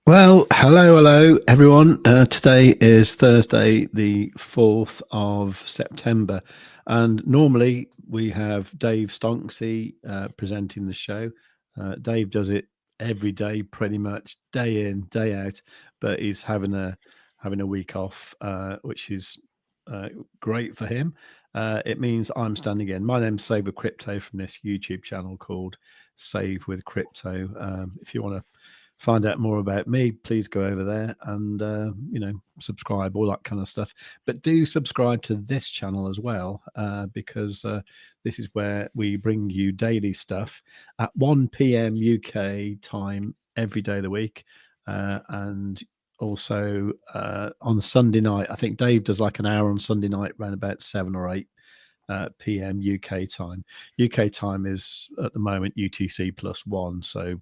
Well, hello, everyone. Today is Thursday, the 4th of September, and normally we have Dave Stonksy presenting the show. Dave does it every day, pretty much day in, day out, but he's having a week off, which is great for him. It means I'm standing in. My name's Save with Crypto from this YouTube channel called Save with Crypto. If you want to find out more about me, please go over there and subscribe, all that kind of stuff. But do subscribe to this channel as well, because this is where we bring you daily stuff at 1 p.m. UK time every day of the week, and also on Sunday night. I think Dave does like an hour on Sunday night around about 7 or 8 p.m. UK time. UK time is at the moment UTC +1, so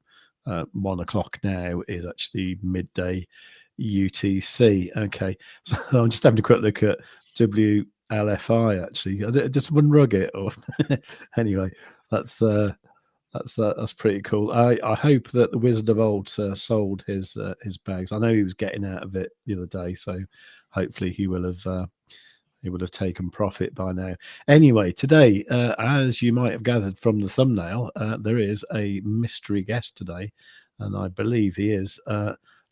1 o'clock now is actually midday UTC. Okay, so I'm just having a quick look at WLFI. Actually, I just wouldn't rug it, or anyway, that's pretty cool. I hope that the Wizard of Old sold his bags. I know he was getting out of it the other day, so hopefully he will have he would have taken profit by now. Anyway, today, as you might have gathered from the thumbnail, there is a mystery guest today, and I believe he is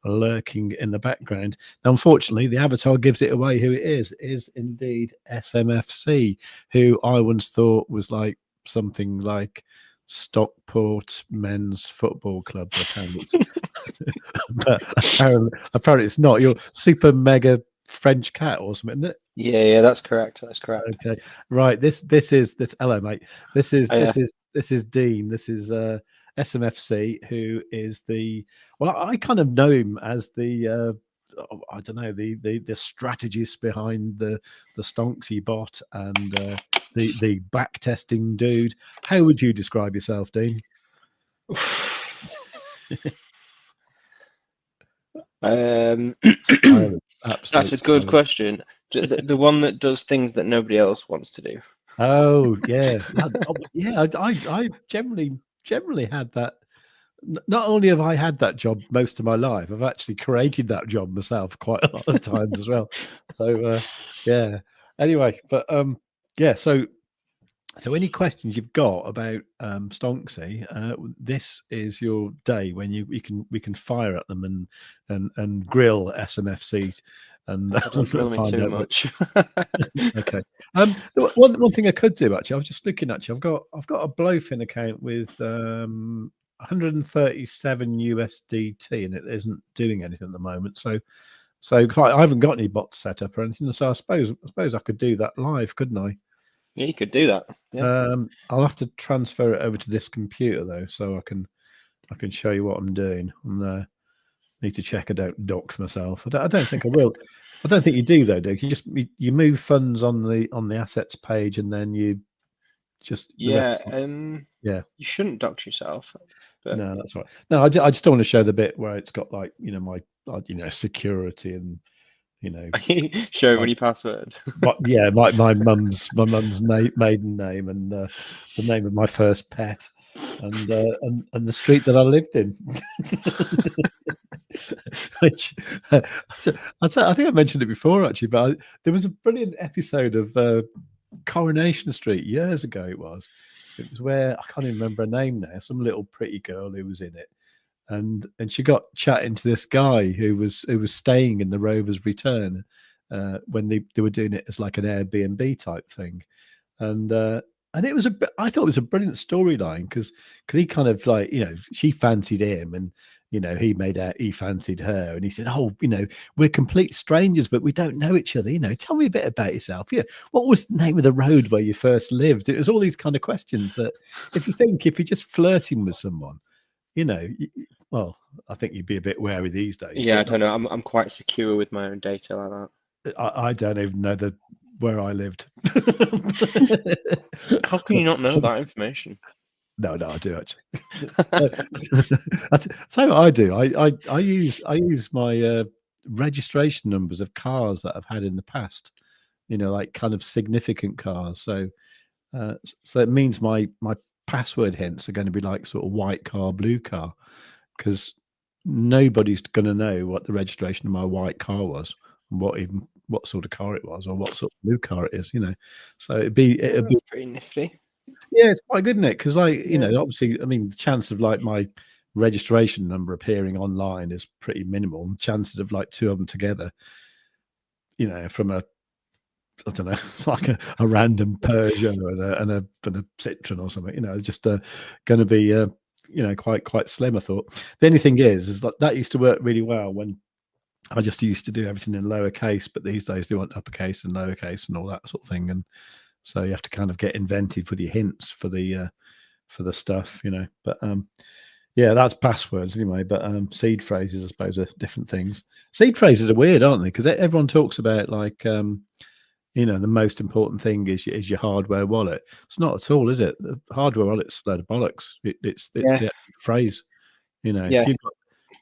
lurking in the background. Now, unfortunately, the avatar gives it away who it is indeed SMFC, who I once thought was like something like Stockport Men's Football Club, but apparently it's not. You're super mega French cat or something, isn't it? Yeah, that's correct. That's correct. Okay, right. This is hello, mate. This is Oh, yeah. this is Dean. This is SMFC, who is the I kind of know him as the I don't know, the strategist behind the Stonksy bot and the back testing dude. How would you describe yourself, Dean? Silence. That's a good question. The one that does things that nobody else wants to do. Oh yeah, yeah. I generally had that. Not only have I had that job most of my life, I've actually created that job myself quite a lot of times as well. So yeah. Anyway, but yeah. So any questions you've got about Stonksy, this is your day when we can fire at them and grill SMFC and Don't grill me too much. Okay. One thing I could do actually, I was just looking at you. I've got a BLOFIN account with 137 USDT, and it isn't doing anything at the moment. So I haven't got any bots set up or anything. So I suppose I could do that live, couldn't I? Yeah, you could do that. Yeah. I'll have to transfer it over to this computer though, so I can show you what I'm doing. And need to check I don't dox myself. I don't think I will. I don't think you do though, Dick. You just you move funds on the assets page, and then you just the rest. Yeah. You shouldn't dox yourself. But... No, that's right. No, I just don't want to show the bit where it's got like my security and show everybody your password. But yeah, my mum's maiden name and the name of my first pet and the street that I lived in. Which I think I mentioned it before actually, but there was a brilliant episode of Coronation Street years ago. It was where I can't even remember her name now. Some little pretty girl who was in it, and she got chatting to this guy who was staying in the Rover's Return when they were doing it as like an Airbnb type thing, and it was I thought it was a brilliant storyline because he kind of like she fancied him and he made out he fancied her, and he said, oh, we're complete strangers but we don't know each other, tell me a bit about yourself. Yeah, what was the name of the road where you first lived? It was all these kind of questions that if you're just flirting with someone, well, I think you'd be a bit wary these days. Yeah, I don't know. I'm quite secure with my own data like that. I don't even know where I lived. How can you not know that information? No, I do actually. I'll tell you what I do. I use my registration numbers of cars that I've had in the past. Like kind of significant cars. So it means my password hints are going to be like sort of white car, blue car, because nobody's going to know what the registration of my white car was, and what sort of car it was, or what sort of blue car it is. So it'd be pretty nifty. Yeah, it's quite good, isn't it? Because obviously, I mean, the chance of like my registration number appearing online is pretty minimal. And chances of like two of them together, from I don't know, like a random Peugeot and a Citroen or something, just going to be quite slim. I thought. The only thing is that used to work really well when I just used to do everything in lowercase, but these days they want uppercase and lowercase and all that sort of thing, and so you have to kind of get inventive with your hints for the stuff, But yeah, that's passwords anyway. But seed phrases, I suppose, are different things. Seed phrases are weird, aren't they? Because everyone talks about like the most important thing is your hardware wallet. It's not at all, is it? The hardware wallet's a load of bollocks. It's the phrase. Yeah.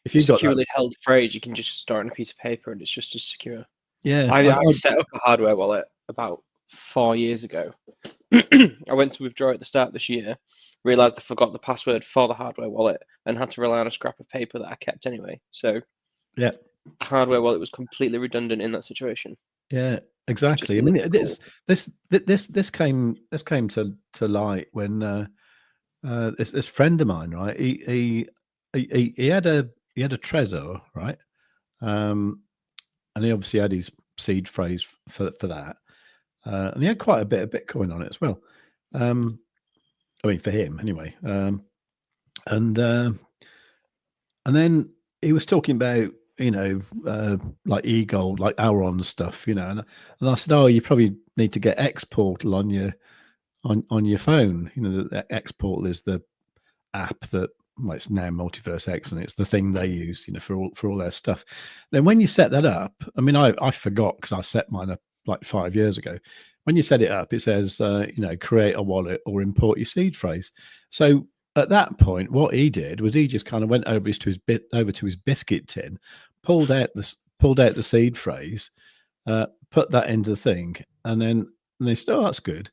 If you've got securely held phrase, you can just start on a piece of paper and it's just as secure. Yeah, I set up a hardware wallet about 4 years ago. I went to withdraw at the start of this year, realized I forgot the password for the hardware wallet and had to rely on a scrap of paper that I kept anyway. So yeah, the hardware wallet was completely redundant in that situation. Yeah, exactly. I a mean, little bit this came to light when this friend of mine, right? He had a Trezor, right? And he obviously had his seed phrase for that, and he had quite a bit of Bitcoin on it as well. I mean, for him anyway. And then he was talking about, like e-gold, like Auron stuff, and I said, oh, you probably need to get Exportal on your phone. The Exportal is the app that, well, it's now Multiverse X, and it's the thing they use, for all their stuff. Then when you set that up, I mean, I forgot because I set mine up like 5 years ago. When you set it up, it says, create a wallet or import your seed phrase. So at that point, what he did was he just kind of went over to his biscuit tin, pulled out the seed phrase, put that into the thing, and they said, "Oh, that's good."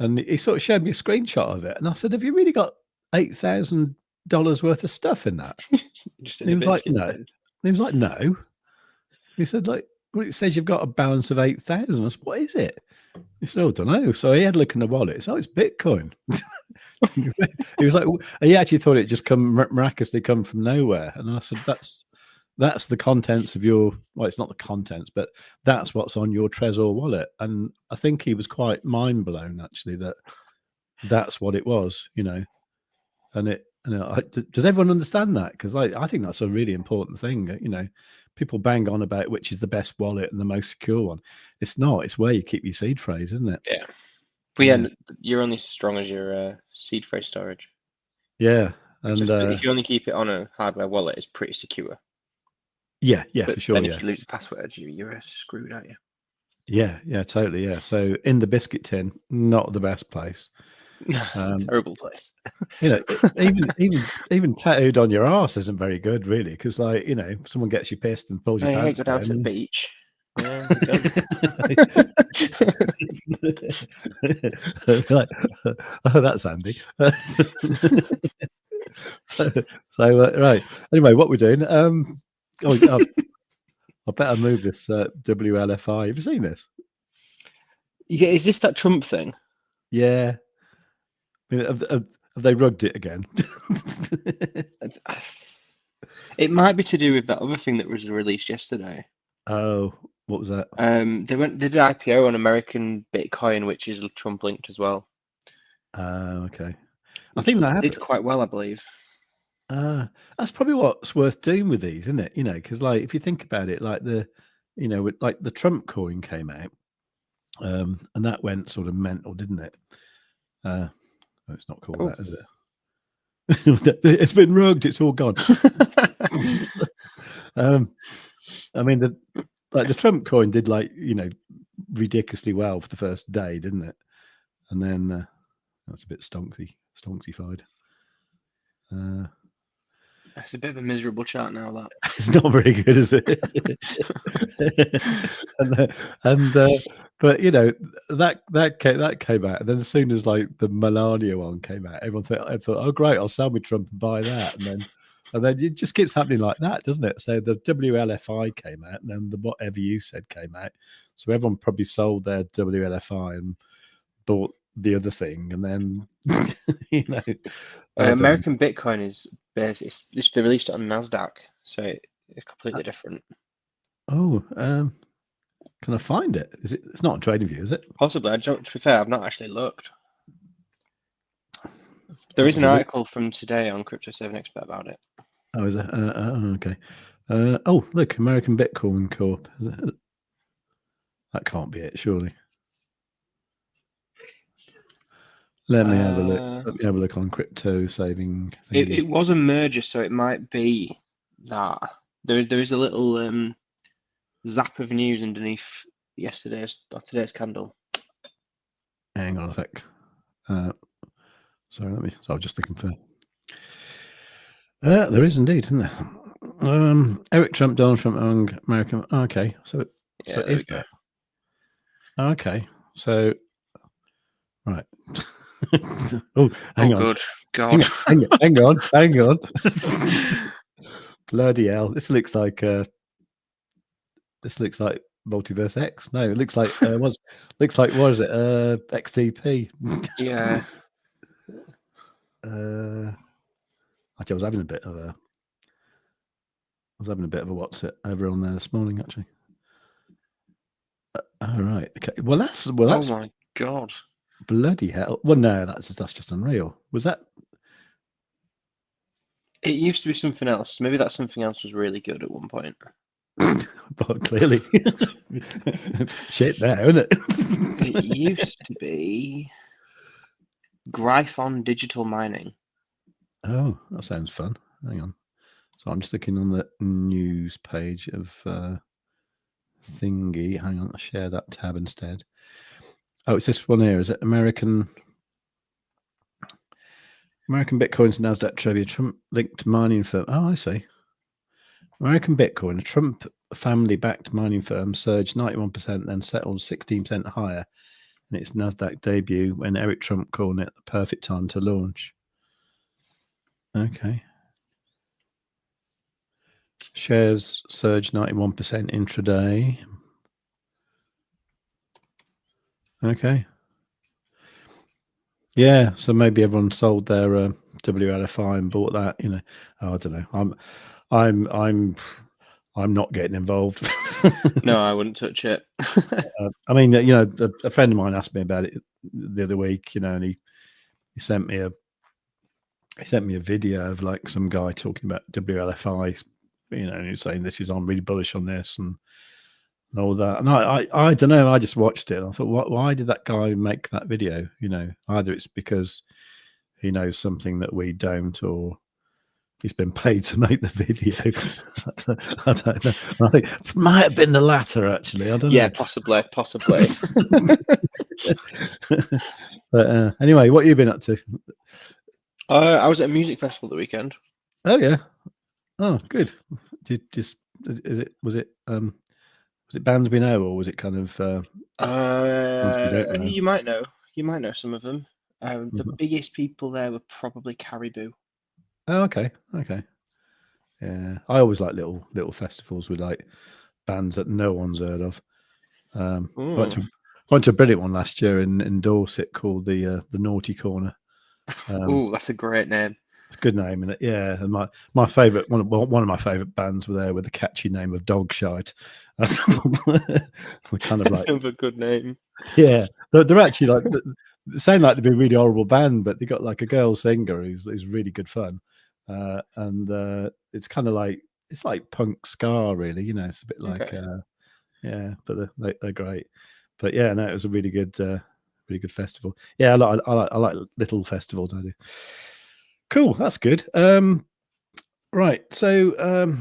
And he sort of showed me a screenshot of it, and I said, "Have you really got $8,000 worth of stuff in that?" just And in he a was like, biscuit "No." tin. And he was like, "No." He said, like, well, it says you've got a balance of 8,000. I said, "What is it?" He said, "Oh, I don't know." So he had a look in the wallet. So it's Bitcoin. He was like, he actually thought it just miraculously come from nowhere. And I said, that's the contents of your, well, it's not the contents, but that's what's on your Trezor wallet. And I think he was quite mind blown, actually, that that's what it was, and it, does everyone understand that? Because I think that's a really important thing. People bang on about which is the best wallet and the most secure one. It's not. It's where you keep your seed phrase, isn't it? Yeah. But yeah, you're only as strong as your seed phrase storage. Yeah. And if you only keep it on a hardware wallet, it's pretty secure. yeah, But for sure. then Yeah. if you lose the password, you're screwed, aren't you? Yeah, totally. Yeah. So in the biscuit tin, not the best place. It's a terrible place. Even tattooed on your arse isn't very good, really, because if someone gets you pissed and pulls your pants Go down down. to the beach. Yeah, be done. Like, oh, that's handy. so right. Anyway, what we're doing? I better move this WLFI. Have you seen this? Yeah, is this that Trump thing? Yeah. I mean, have they rugged it again? It might be to do with that other thing that was released yesterday. Oh, what was that? They did IPO on American Bitcoin, which is Trump linked as well. Okay. I think that did quite well, I believe. That's probably what's worth doing with these, isn't it? Because if you think about it, like the Trump coin came out, and that went sort of mental, didn't it? It's not called that, is it? It's been rugged. It's all gone. I mean, the Trump coin did ridiculously well for the first day, didn't it? And then that's a bit stonksified. It's a bit of a miserable chart now. That it's not very good, is it? But that came out, and then as soon as the Melania one came out, everyone thought, oh great, I'll sell me Trump and buy that, and then it just keeps happening like that, doesn't it? So the WLFI came out, and then the whatever you said came out, so everyone probably sold their WLFI and bought the other thing, and then American Bitcoin is based. It's they released it on NASDAQ, so it's completely different. Oh, can I find it? It's not on TradingView, is it? Possibly. To be fair, I've not actually looked. There is an article from today on Crypto 7 Expert about it. Oh, is it? Okay. Oh, look, American Bitcoin Corp. That can't be it, surely. Let me have a look. Let me have a look on crypto saving. It was a merger, so it might be that. There is a little zap of news underneath today's candle. Hang on a sec. Sorry, I was just looking for. There is indeed, isn't there? Eric Trump, Donald Trump, American. Okay, so is there? Okay, so right. Oh, hang on. Good God. Hang on. Bloody hell! This looks like Multiverse X. No, it looks like what is it? XTP. Yeah. Actually, I was having a bit of a what's it over on there this morning. Actually. All right. Okay. Well, that's Oh my god. bloody hell. Well, no, that's just unreal. Was that? It used to be something else. Maybe that something else was really good at one point. But clearly, shit there, isn't it? It used to be Gryphon Digital Mining. Oh, that sounds fun. Hang on. So I'm just looking on the news page of Thingy. Hang on, I'll share that tab instead. Oh, it's this one here. Is it American Bitcoin's Nasdaq Trivia Trump linked mining firm? Oh, I see. American Bitcoin, a Trump family-backed mining firm, surged 91%, then settled 16% higher in its Nasdaq debut when Eric Trump called it the perfect time to launch. Okay. Shares surged 91% intraday. Okay. Yeah, so maybe everyone sold their WLFI and bought that. You know, oh, I don't know. I'm not getting involved. No, I wouldn't touch it. I mean, you know, a friend of mine asked me about it the other week. You know, and he sent me a video of like some guy talking about WLFI. You know, and he's saying I'm really bullish on this and all that. And I don't know. I just watched it and I thought, why did that guy make that video? You know, either it's because he knows something that we don't, or he's been paid to make the video. I don't know. I think it might have been the latter, actually. I don't know. Yeah, possibly. But anyway, what have you been up to? I was at a music festival the weekend. Oh yeah. Oh, good. Was it bands we know, or was it kind of bands we don't know? You might know some of them. The biggest people there were probably Caribou. Oh, okay. Yeah, I always like little festivals with like bands that no one's heard of. I went to a brilliant one last year in Dorset called the Naughty Corner. Oh, that's a great name. It's a good name, isn't it? Yeah, and my favourite one of my favourite bands were there with the catchy name of Dogshite. We're kind of like a good name. Yeah, they're actually like they sound like they'd be a really horrible band, but they got like a girl singer who's really good fun, and it's kind of like it's like punk ska, really. You know, it's a bit like yeah, but they're great. But yeah, no, it was a really good festival. Yeah, I like little festivals. I do. Cool, that's good. Right, so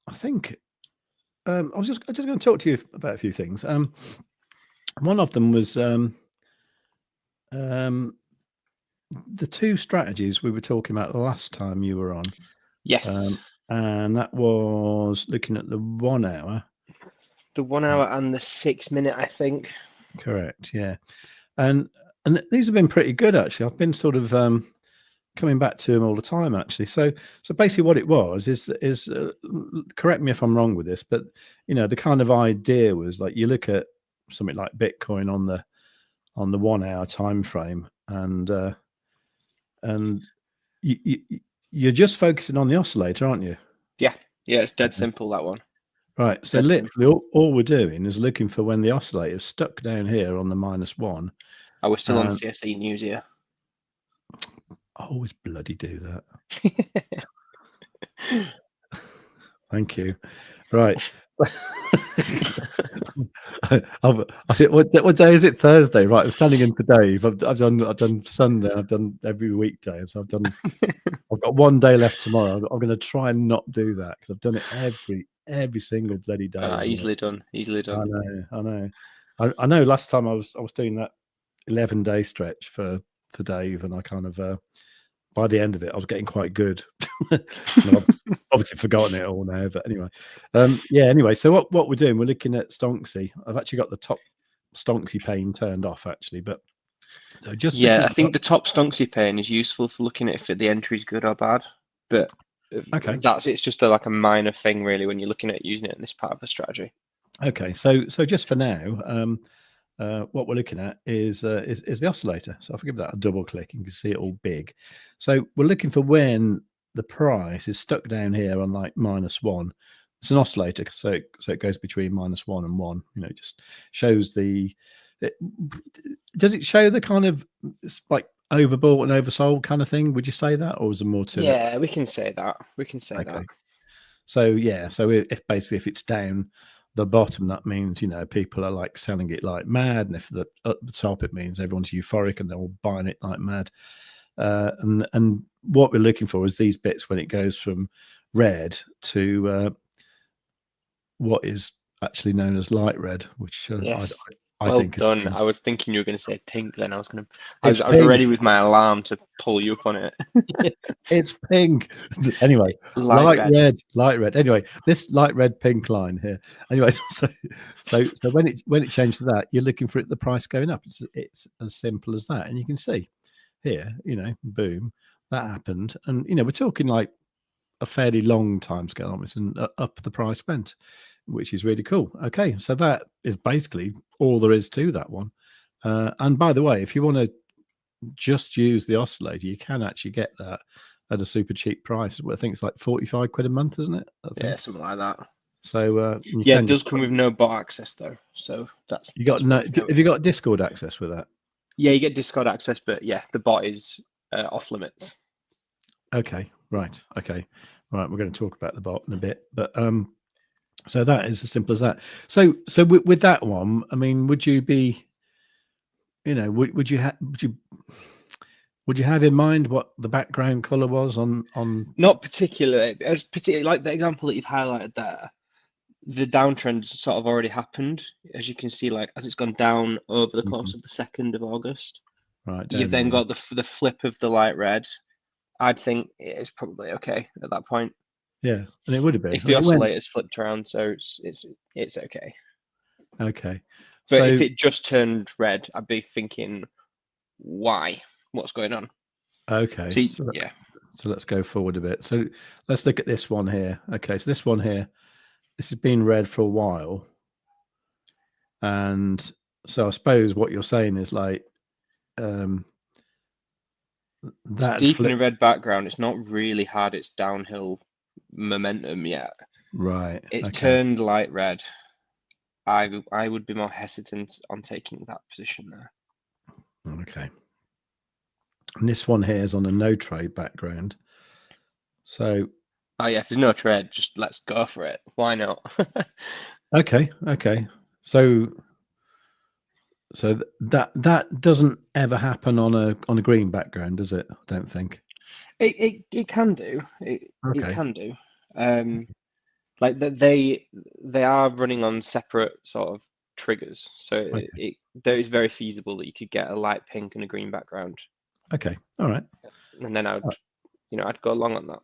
I think I was just going to talk to you about a few things. One of them was the two strategies we were talking about the last time you were on. Yes. And that was looking at the 1 hour. The 1 hour and the 6 minute, I think. Correct, yeah. And these have been pretty good, actually. I've been sort of coming back to them all the time, actually. So basically what it was is correct me if I'm wrong with this, but, you know, the kind of idea was like you look at something like Bitcoin on the 1 hour time frame, and you're just focusing on the oscillator, aren't you? Yeah, it's dead simple, that one. Right, so literally all we're doing is looking for when the oscillator is stuck down here on the -1. I was still on CSE News here. I always bloody do that. Thank you. Right. What day is it? Thursday, right? I'm standing in for Dave. I've done Sunday. I've done every weekday, so I've got 1 day left tomorrow. I'm going to try and not do that because I've done it every single bloody day. Easily done. I know. I know. Last time I was doing that 11-day stretch for Dave, and I kind of by the end of it, I was getting quite good. I've obviously forgotten it all now, but anyway. Yeah, anyway, so what we're doing, we're looking at Stonksy. I've actually got the top Stonksy pane turned off, actually, but so just I think the top Stonksy pane is useful for looking at if the entry is good or bad, but okay, it's just like a minor thing, really, when you're looking at using it in this part of the strategy. Okay, so just for now, what we're looking at is the oscillator. So if I give that a double click, you can see it all big. So we're looking for when the price is stuck down here on like -1. It's an oscillator, so it goes between -1 and 1. You know, it just shows the. Does it show the kind of like overbought and oversold kind of thing? Would you say that, or is there more to it? Yeah, we can say that. We can say that. Okay. So yeah, so if basically if it's down the bottom, that means, you know, people are like selling it like mad, and if the at the top, it means everyone's euphoric and they're all buying it like mad. And what we're looking for is these bits when it goes from red to what is actually known as light red, which Yes. I Well think done. I was thinking you were going to say pink. Then I it's was ready pink. with my alarm to pull you up on it. It's pink. Anyway, Light red. light red. Anyway, this light red pink line here. Anyway, so when it changed to that, you're looking for it, the price going up. It's as simple as that, and you can see here, you know, boom, that happened, and you know, we're talking like a fairly long time scale on this, and up the price went, which is really cool. Okay, so that is basically all there is to that one. And by the way, if you want to just use the oscillator, you can actually get that at a super cheap price. I think it's like 45 quid a month, isn't it? I think. Yeah, something like that. So you Yeah, can it does come with no bot access though, so that's got no. worth noting. Have you got Discord access with that? Yeah, you get Discord access, but yeah, the bot is off limits. Okay, right. Okay, right. We're going to talk about the bot in a bit, but so that is as simple as that. So with that one, I mean, would you be, you know, would you have in mind what the background color was on? Not particularly, as particularly like the example that you've highlighted there. The downtrend sort of already happened, as you can see, like as it's gone down over the course of the 2nd of August. Right. You've then got the flip of the light red. I'd think it is probably okay at that point. Yeah, and it would have been If I the mean, it went oscillator's flipped around, so it's okay. okay. But So if it just turned red, I'd be thinking, why? What's going on? okay, See, so yeah, let's go forward a bit. So let's look at this one here. Okay, so this one here, this has been red for a while, and so I suppose what you're saying is like it's that deep in flip, a red background. It's not really had its downhill momentum yet. right? It's Okay, turned light red. I would be more hesitant on taking that position there. okay. And this one here is on a no trade background. So Oh yeah, if there's no trade, just let's go for it. Why not? okay. So that doesn't ever happen on a green background, does it? I don't think. It can do. It Okay. can do. Like they are running on separate sort of triggers, so Okay. there is very feasible that you could get a light pink and a green background, Okay. All right. and then I'd go along on that.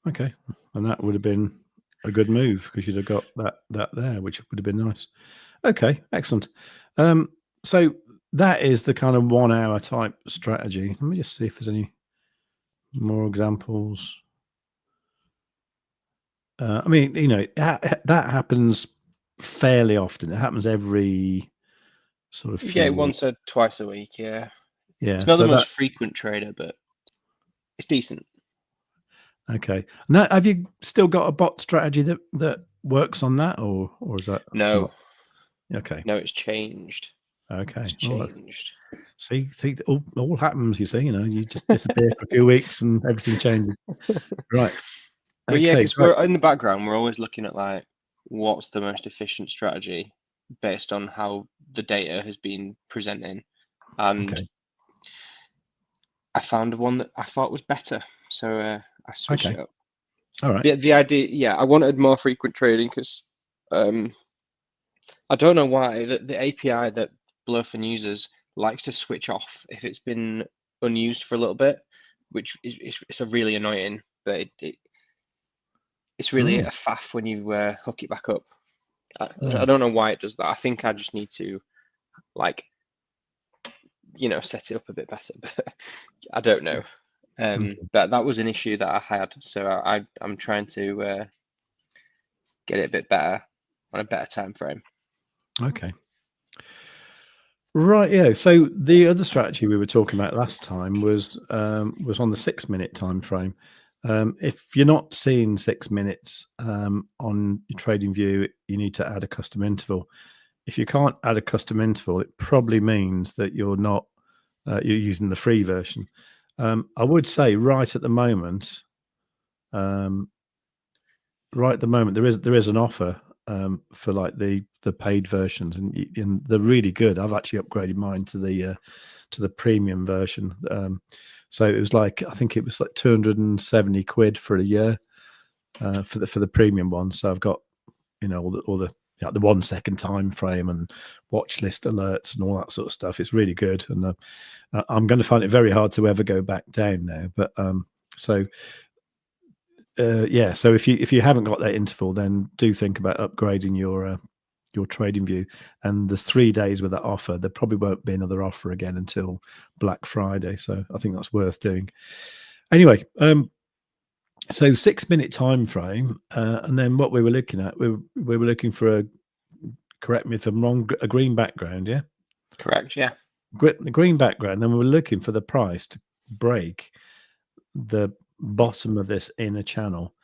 Okay. And that would have been a good move because you'd have got that there, which would have been nice. Okay, excellent. So that is the kind of 1 hour type strategy. Let me just see if there's any more examples. I mean, you know, that happens fairly often. It happens every sort of Yeah, few weeks. once or twice a week. Yeah, Yeah. it's not the So that most frequent trader, but it's decent. okay. Now, have you still got a bot strategy that works on that, or is that No, not? Okay. no, it's changed. Okay. It's Oh, changed. see, all happens. You see, you know, you just disappear for a few weeks and everything changes. Right. But yeah, Okay. because Great. we're in the background, we're always looking at like what's the most efficient strategy based on how the data has been presenting, and Okay. I found one that I thought was better, so I switched Okay. it up. All right. The idea, yeah, I wanted more frequent trading because I don't know why the API that BLOFIN uses likes to switch off if it's been unused for a little bit, which is it's a really annoying, but it's really Oh, a faff when you hook it back up. I oh, don't know why it does that. I think I just need to like set it up a bit better, but I don't know. okay. But that was an issue that I had, so I'm trying to get it a bit better. on a better time frame. Okay. Right, yeah. So the other strategy we were talking about last time was on the 6-minute time frame. If you're not seeing 6 minutes on your trading view, you need to add a custom interval. If you can't add a custom interval, it probably means that you're not you're using the free version. I would say right at the moment, there is an offer for like the paid versions, and they're really good. I've actually upgraded mine to the premium version. So it was like, I think it was like 270 quid for a year for the premium one. So I've got, you know, all the 1 second time frame and watch list alerts and all that sort of stuff. It's really good, and I'm going to find it very hard to ever go back down now. But so yeah, so if you haven't got that interval, then do think about upgrading your trading view. And there's 3 days with that offer. There probably won't be another offer again until Black Friday, so I think that's worth doing. Anyway, so 6-minute time frame, and then what we were looking at, we were looking for a, correct me if I'm wrong, a green background, yeah? Correct, yeah. The green background. Then we were looking for the price to break the bottom of this inner channel.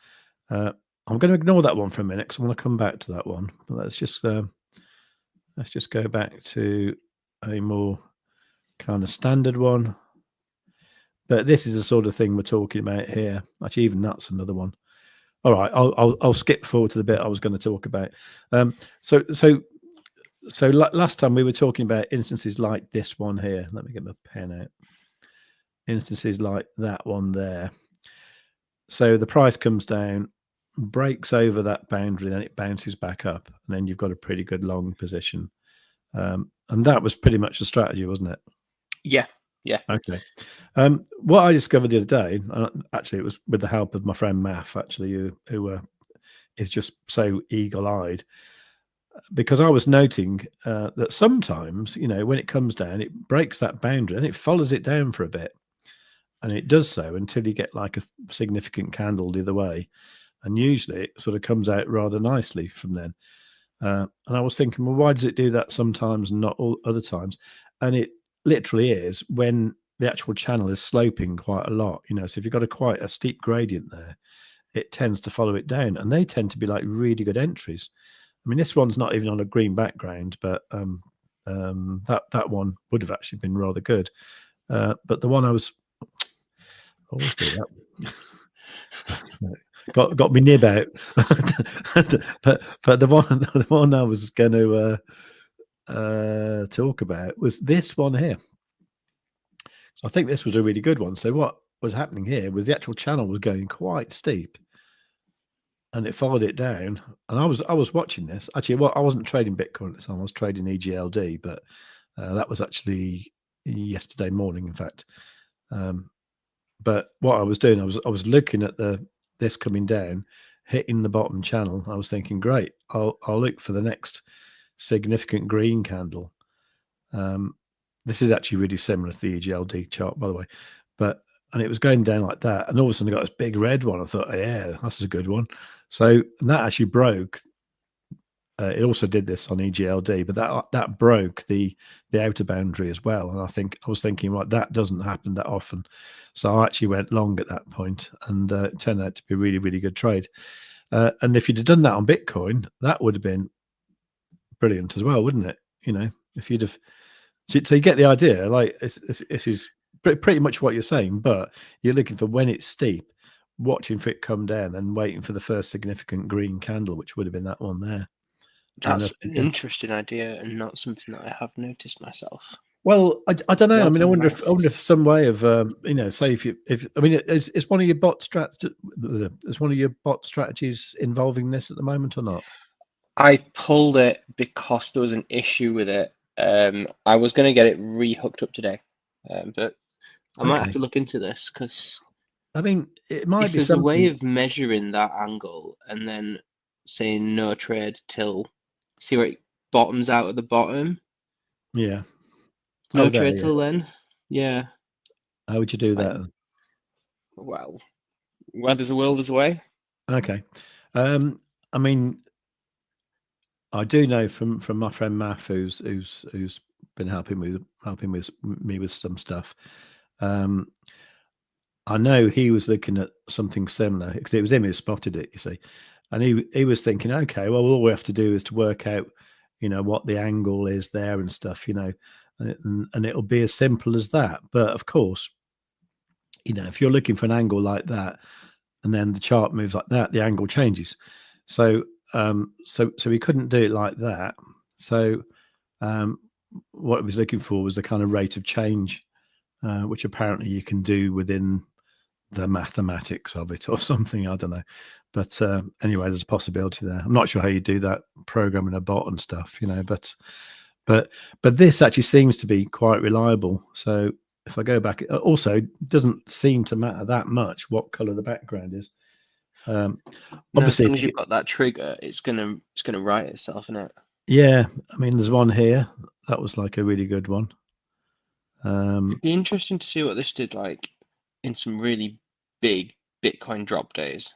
I'm going to ignore that one for a minute because I want to come back to that one. But let's just go back to a more kind of standard one. But this is the sort of thing we're talking about here. Actually, even that's another one. All right, I'll skip forward to the bit I was going to talk about. So last time we were talking about instances like this one here. Let me get my pen out. Instances like that one there. So the price comes down, breaks over that boundary, then it bounces back up, and then you've got a pretty good long position. And that was pretty much the strategy, wasn't it? Yeah. Okay. What I discovered the other day, actually, it was with the help of my friend Math, actually, who is just so eagle-eyed, because I was noting that sometimes, you know, when it comes down, it breaks that boundary and it follows it down for a bit. And it does so until you get like a significant candle the other way. And usually it sort of comes out rather nicely from then. And I was thinking, well, why does it do that sometimes and not all other times? And it literally is when the actual channel is sloping quite a lot. You know, so if you've got quite a steep gradient there, it tends to follow it down. And they tend to be like really good entries. I mean, this one's not even on a green background, but that one would have actually been rather good. But the one I always do that. got me nib out. but the one I was going to talk about was this one here. So I think this was a really good one. So what was happening here was the actual channel was going quite steep, and it followed it down. And I was watching this. Actually, well, I wasn't trading Bitcoin at the time. I was trading EGLD, but that was actually yesterday morning, in fact. But what I was doing, I was looking at this coming down, hitting the bottom channel. I was thinking, great, I'll look for the next significant green candle. This is actually really similar to the EGLD chart, by the way. And it was going down like that, and all of a sudden I got this big red one. I thought, oh, yeah, that's a good one. So that actually broke. It also did this on EGLD, but that broke the outer boundary as well. And I was thinking, right, that doesn't happen that often. So I actually went long at that point, and it turned out to be a really, really good trade. And if you'd have done that on Bitcoin, that would have been brilliant as well, wouldn't it? You know, if you'd have. So you get the idea. Like this is pretty much what you're saying, but you're looking for when it's steep, watching for it come down, and waiting for the first significant green candle, which would have been that one there. That's an interesting idea and not something that I have noticed myself. Well, I don't know. I mean, I wonder if some way of you know, say if I mean, is one of your bot strategies involving this at the moment or not? I pulled it because there was an issue with it. I was going to get it re-hooked up today, but I might have to look into this because I mean, it might be there's something. a way of measuring that angle and then saying no trade till see where it bottoms out at the bottom. Yeah. No trade till then. Yeah. How would you do that? Well, where there's a will, there's a way. Okay. I mean, I do know from my friend Math, who's been helping me with some stuff. I know he was looking at something similar because it was him who spotted it, you see, and he was thinking, okay, well, all we have to do is to work out, what the angle is there and stuff, and it'll be as simple as that. But of course, if you're looking for an angle like that, and then the chart moves like that, the angle changes. So he couldn't do it like that. So what he was looking for was the kind of rate of change, which apparently you can do within the mathematics of it or something. I don't know. But anyway, there's a possibility there. I'm not sure how you do that programming a bot and stuff, but this actually seems to be quite reliable. So if I go back, also it doesn't seem to matter that much what color the background is. No, Obviously, as long as you've got that trigger, it's gonna write itself, isn't it? yeah. I mean, there's one here that was like a really good one. It'd be interesting to see what this did like in some really big Bitcoin drop days.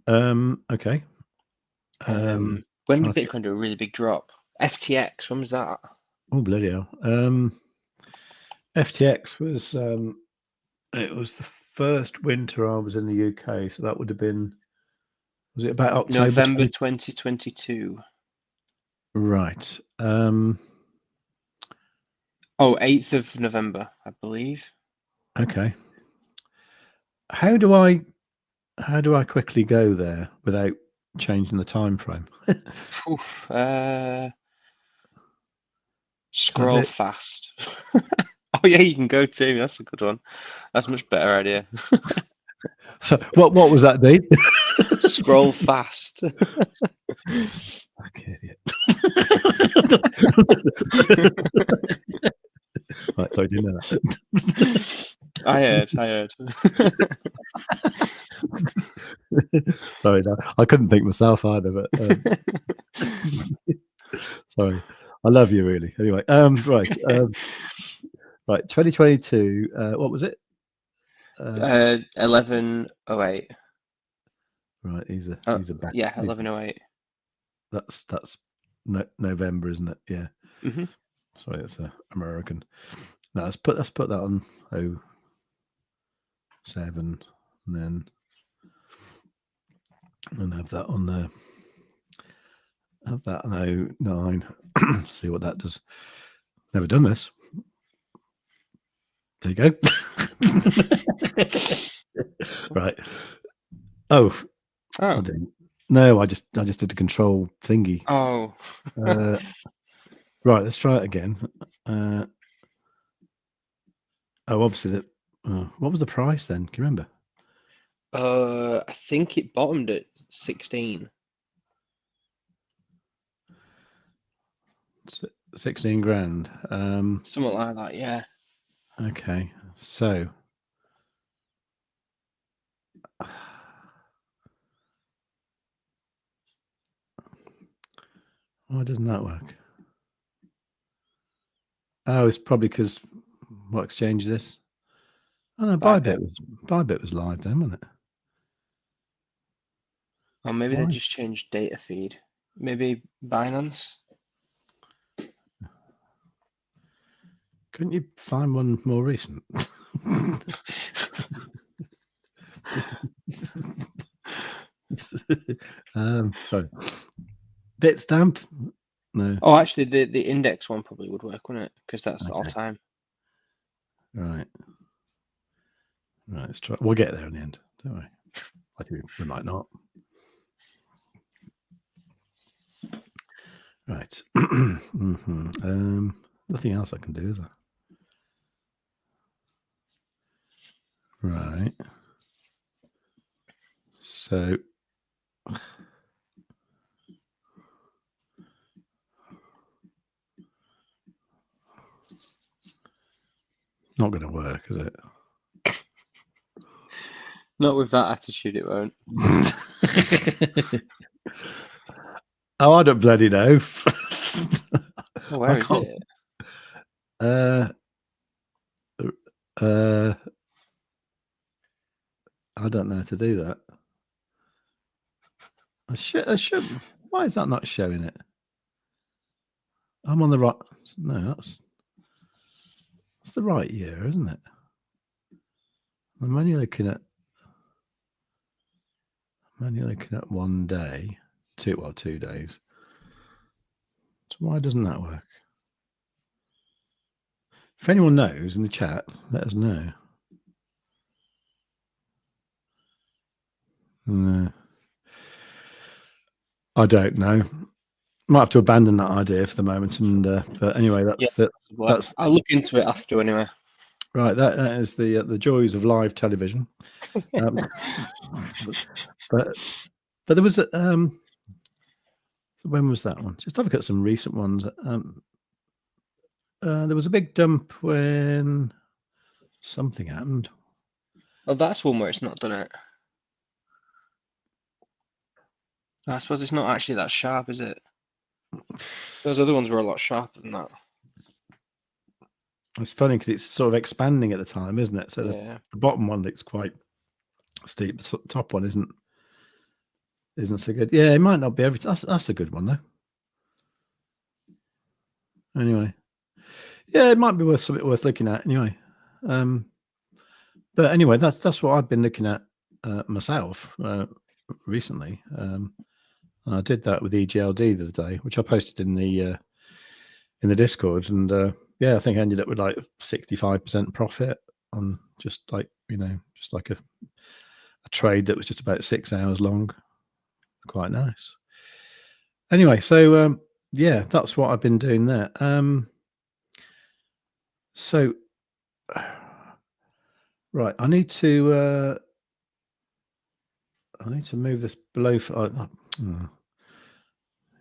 Okay. When did Bitcoin do a really big drop? FTX, when was that? Oh, bloody hell. FTX was it was the first winter I was in the UK, so that would have been, was it about October? November 2022. Right. 8th of November, I believe. Okay. How do I quickly go there without changing the time frame? Oof, scroll fast. Oh yeah, you can go too. That's a good one. That's a much better idea. So what was that, Dean? Scroll fast. Okay, idiot. Right, sorry, I didn't know that. I heard. Sorry, no, I couldn't think myself either, but sorry. I love you, really. Anyway, right. Right, 2022, what was it? 1108. Right, he's a back. Yeah, 1108. That's November, isn't it? Yeah. Mm-hmm. Sorry, that's American. No, let's put that on 07, and have that on there. Have that on 09. See what that does. Never done this. There you go. Right. Oh. I didn't. No, I just did the control thingy. Oh. Right, let's try it again. Obviously that. What was the price then? Can you remember? I think it bottomed at 16. 16 grand. Something like that, yeah. Okay, so why doesn't that work? Oh, it's probably because what exchange is this? Oh no, Bybit was live then, wasn't it? Or maybe they just changed data feed. Maybe Binance. Couldn't you find one more recent? Sorry. Bitstamp? No. Oh, actually, the index one probably would work, wouldn't it? Because that's all time. Right. Right. Let's try. We'll get there in the end, don't we? I think we might not. Right. Mm-hmm. Nothing else I can do, is there? Right. So not going to work, is it? Not with that attitude, it won't. Oh, I don't bloody know. Oh, where is it? I don't know how to do that. I should. Why is that not showing it? I'm on the right. No, that's the right year, isn't it? I'm only looking at 1 day, 2 days. So why doesn't that work? If anyone knows in the chat, let us know. No. I don't know. Might have to abandon that idea for the moment. And but anyway, that's I'll look into it after anyway. right. That is the joys of live television. But there was so when was that one? Just have a look at some recent ones. There was a big dump when something happened. Oh, that's one where it's not done it. I suppose it's not actually that sharp, is it? Those other ones were a lot sharper than that. It's funny because it's sort of expanding at the time, isn't it? So Yeah. the bottom one looks quite steep. The top one isn't so good. Yeah, it might not be everything. That's a good one though. Anyway, yeah, it might be something worth looking at. Anyway, but anyway, that's what I've been looking at myself recently. I did that with EGLD the other day, which I posted in the Discord, and yeah, I think I ended up with like 65% profit on just like a trade that was just about 6 hours long. Quite nice. Anyway, so yeah, that's what I've been doing there. So right, I need to move this BLOFIN.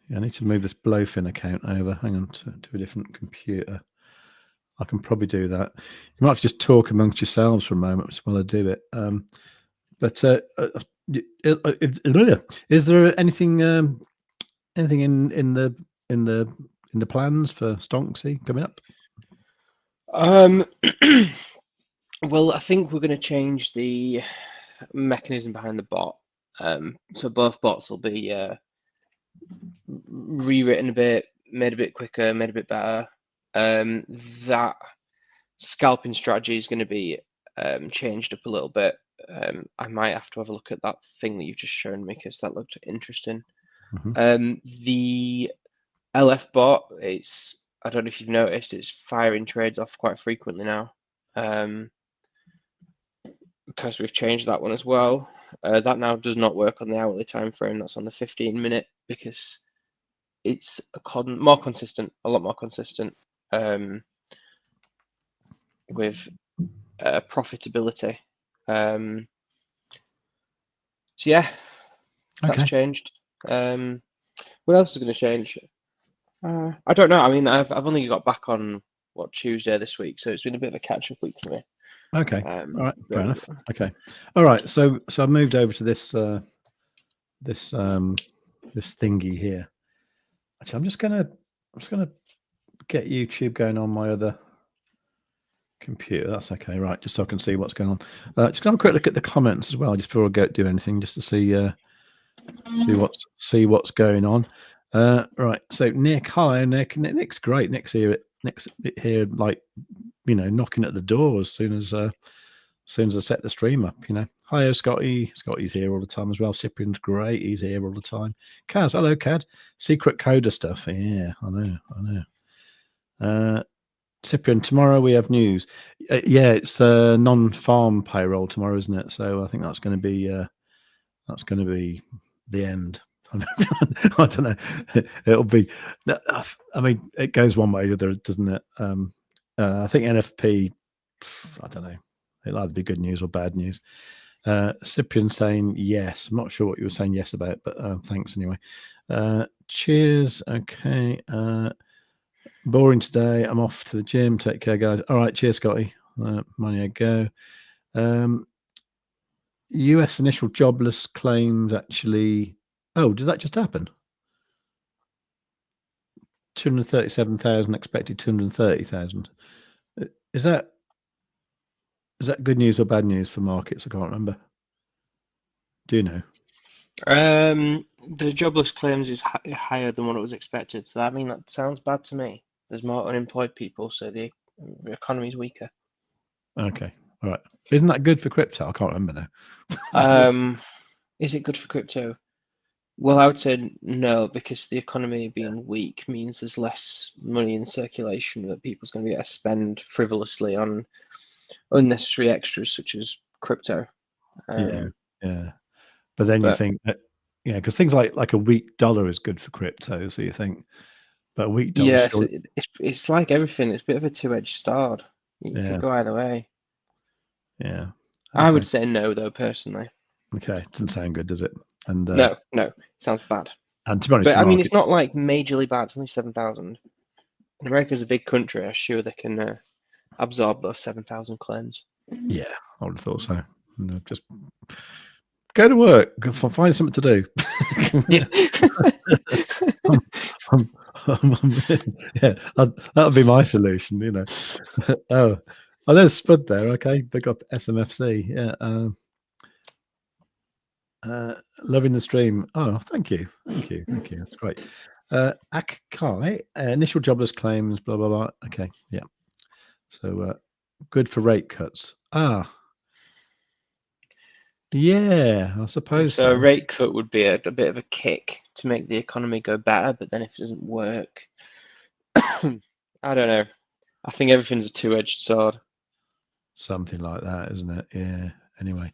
Yeah, I need to move this BLOFIN account over. Hang on, to a different computer. I can probably do that. You might have to just talk amongst yourselves for a moment while I do it. But is there anything in the plans for Stonksy coming up? Well, I think we're going to change the mechanism behind the bot. So both bots will be rewritten a bit, made a bit quicker, made a bit better. That scalping strategy is going to be changed up a little bit. I might have to have a look at that thing that you've just shown me because that looked interesting. The LF bot, I don't know if you've noticed, it's firing trades off quite frequently now. Because we've changed that one as well. That now does not work on the hourly time frame. That's on the 15-minute because it's more consistent, a lot more consistent with profitability. So yeah, that's changed. What else is going to change? I don't know. I mean, I've only got back on Tuesday this week, so it's been a bit of a catch-up week for me. Okay. All right. Fair enough. Okay. All right. So I moved over to this this thingy here. Actually, I'm just gonna get YouTube going on my other computer. That's okay. Right. Just so I can see what's going on. Just gonna have a quick look at the comments as well, just before I go do anything, just to see what's going on. Right. So Nick, hi Nick. Nick's great. Nick's here, like knocking at the door as soon as I set the stream up. Hi Scotty. Scotty's here all the time as well. Cyprian's great. He's here all the time. Kaz, hello Cad. Secret coder stuff. Yeah, I know. Cyprian, tomorrow we have news. Yeah, it's non-farm payroll tomorrow, isn't it? So I think that's going to be the end. I don't know. It'll be. I mean, it goes one way or the other, doesn't it? I think NFP. I don't know. It'll either be good news or bad news. Cyprian saying yes. I'm not sure what you were saying yes about, but thanks anyway. Cheers. Okay. Boring today. I'm off to the gym. Take care, guys. All right. Cheers, Scotty. Money go. US initial jobless claims actually. Oh, did that just happen? 237,000 expected 230,000. Is that good news or bad news for markets? I can't remember. Do you know? The jobless claims is higher than what it was expected, so that sounds bad to me. There's more unemployed people, so the economy's weaker. Okay, all right. Isn't that good for crypto? I can't remember now. Is it good for crypto? Well, I would say no, because the economy being weak means there's less money in circulation that people's going to be able to spend frivolously on unnecessary extras such as crypto. Yeah, yeah. But then you But think that, yeah, because things like a weak dollar is good for crypto. So you think, but a weak dollar yeah, sure. it's like everything. It's a bit of a two-edged sword. It Yeah, could go either way. yeah. I would Okay, say no, though, personally. okay. Doesn't sound good, does it? And No, sounds bad. to be honest, But the I mean, market. it's not like majorly bad. It's only 7,000. And America's a big country. I'm sure they can absorb those 7,000 claims. Yeah, I would have thought so. Just go to work, find something to do. Yeah. Yeah, that would be my solution. You know. Oh, there's Spud there. Okay, big up SMFC. Yeah. Loving the stream. Oh, thank you. That's great. Akai, initial jobless claims, blah blah blah. Okay, yeah. So good for rate cuts. Yeah, I suppose So a so. rate cut would be a bit of a kick to make the economy go better, but then if it doesn't work, I don't know. I think everything's a two-edged sword. Something like that, isn't it? Yeah. Anyway,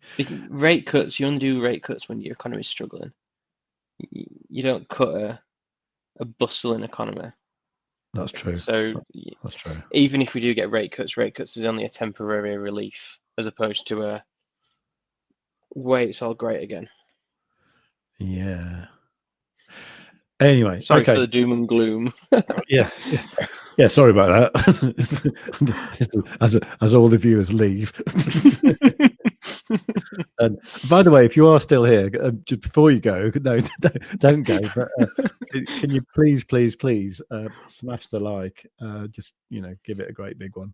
Rate cuts, you only do rate cuts when your economy's struggling. You don't cut a bustling economy. that's true. So That's true. even if we do get rate cuts is only a temporary relief as opposed to a wait, it's all great again. Yeah. Anyway, Sorry okay. for the doom and gloom. Yeah. Sorry about that. as all the viewers leave. And by the way, if you are still here, just before you go, no, don't go. But can you please smash the like? Just give it a great big one,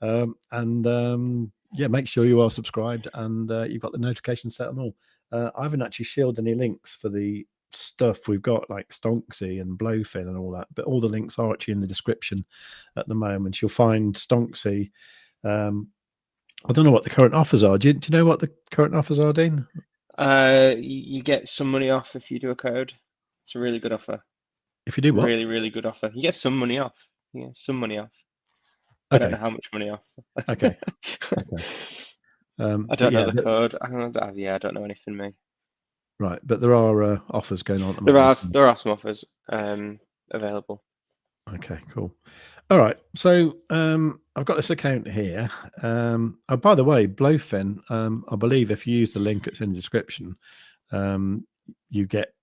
and yeah, make sure you are subscribed and you've got the notifications set on all. I haven't actually shielded any links for the stuff we've got, like Stonksy and BLOFIN and all that, but all the links are actually in the description at the moment. You'll find Stonksy. I don't know what the current offers are. Do you know what the current offers are, Dean? You get some money off if you do a code. It's a really good offer. If you do what? Really, really good offer. You get some money off. Yeah, some money off. I Okay. don't know how much money off. Okay. I don't know the code. I don't know anything, me. Right, but there are offers going on at the There moment. are some offers available. Okay, cool. All right, so I've got this account here. Oh, by the way, BLOFIN, I believe if you use the link that's in the description, you get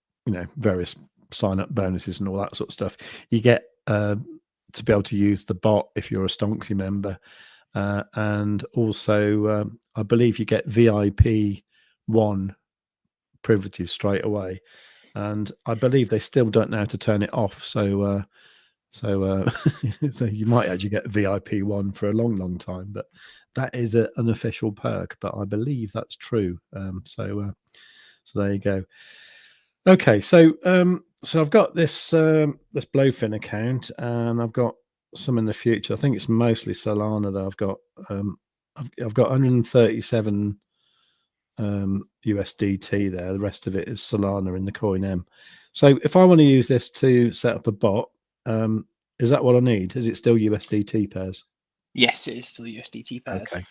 various sign-up bonuses and all that sort of stuff. You get to be able to use the bot if you're a Stonksy member, and also I believe you get VIP 1 privileges straight away, and I believe they still don't know how to turn it off. So you might actually get VIP 1 for a long time, but that is an unofficial perk. But I believe that's true. So there you go. Okay, so I've got this this BLOFIN account, and I've got some in the future. I think it's mostly Solana though. I've got 137 USDT there. The rest of it is Solana in the coin M. So if I want to use this to set up a bot, is that what I need? Is it still USDT pairs? Yes, it is still USDT pairs. Okay.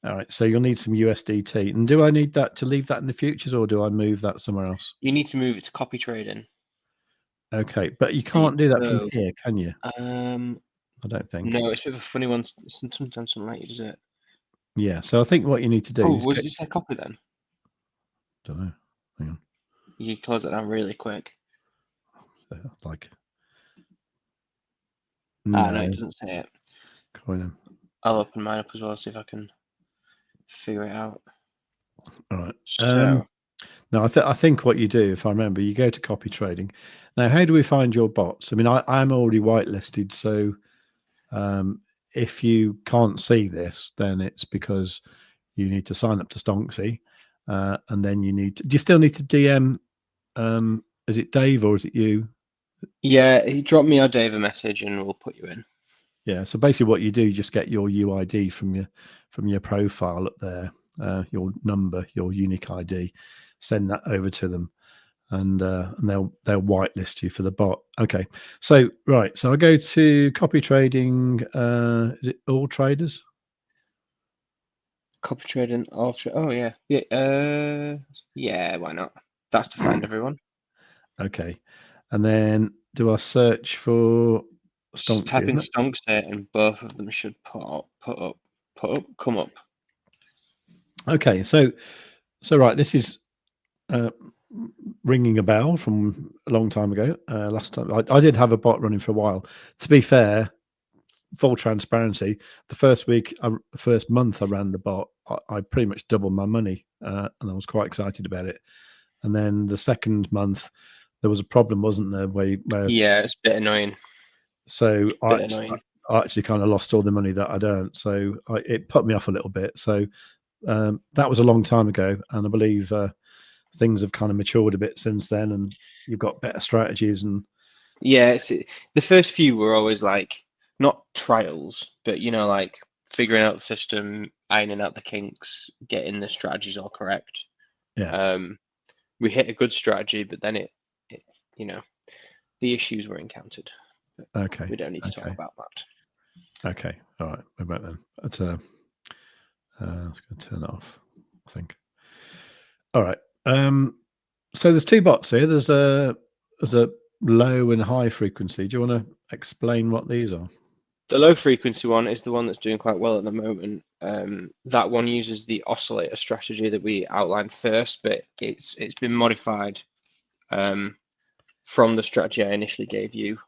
All right. So you'll need some USDT. And do I need that to leave that in the futures, or do I move that somewhere else? You need to move it to copy trading. Okay, but you can't do that from here, can you? I don't think. No, it's a bit of a funny one. Sometimes something like you does it. Yeah. So I think what you need to do. Oh, is was it just a copy then? Don't know. Hang on. You close it down really quick. Like. No, it doesn't say it. Coin M. I'll open mine up as well, see if I can figure it out. All right. So no, I think what you do, if I remember, you go to copy trading. Now, how do we find your bots? I mean, I'm already whitelisted, so if you can't see this, then it's because you need to sign up to Stonksy, and then you need to. Do you still need to DM Is it Dave or is it you? Yeah, he dropped me or Dave a message and we'll put you in. Yeah. So basically, what you do, you just get your UID from your profile up there, your number, your unique ID. Send that over to them, and they'll whitelist you for the bot. Okay. So right. So I go to copy trading. Is it all traders? Copy trading, ultra. Oh yeah, yeah. Yeah. Why not? That's to find everyone. Okay. And then do I search for Just Stonksy? type in Isn't it? Stonksy and both of them should come up. Okay. So right. This is ringing a bell from a long time ago. Last time I did have a bot running for a while. To be fair, full transparency, the first month I ran the bot, I pretty much doubled my money, and I was quite excited about it. And then the second month, there was a problem, wasn't there? Where Yeah, it's a bit annoying. so Bit annoying. I actually kind of lost all the money that I'd earned. So it put me off a little bit. So that was a long time ago, and I believe things have kind of matured a bit since then, and you've got better strategies. And Yeah, the first few were always like not trials, but like figuring out the system, ironing out the kinks, getting the strategies all correct. yeah, We hit a good strategy, but then it the issues were encountered. okay, We don't need to talk about that. okay, all right, we're back then. But I was going to turn it off, I think. All right. So there's two bots here. There's a low and high frequency. Do you want to explain what these are? The low frequency one is the one that's doing quite well at the moment. That one uses the oscillator strategy that we outlined first, but it's been modified from the strategy I initially gave you.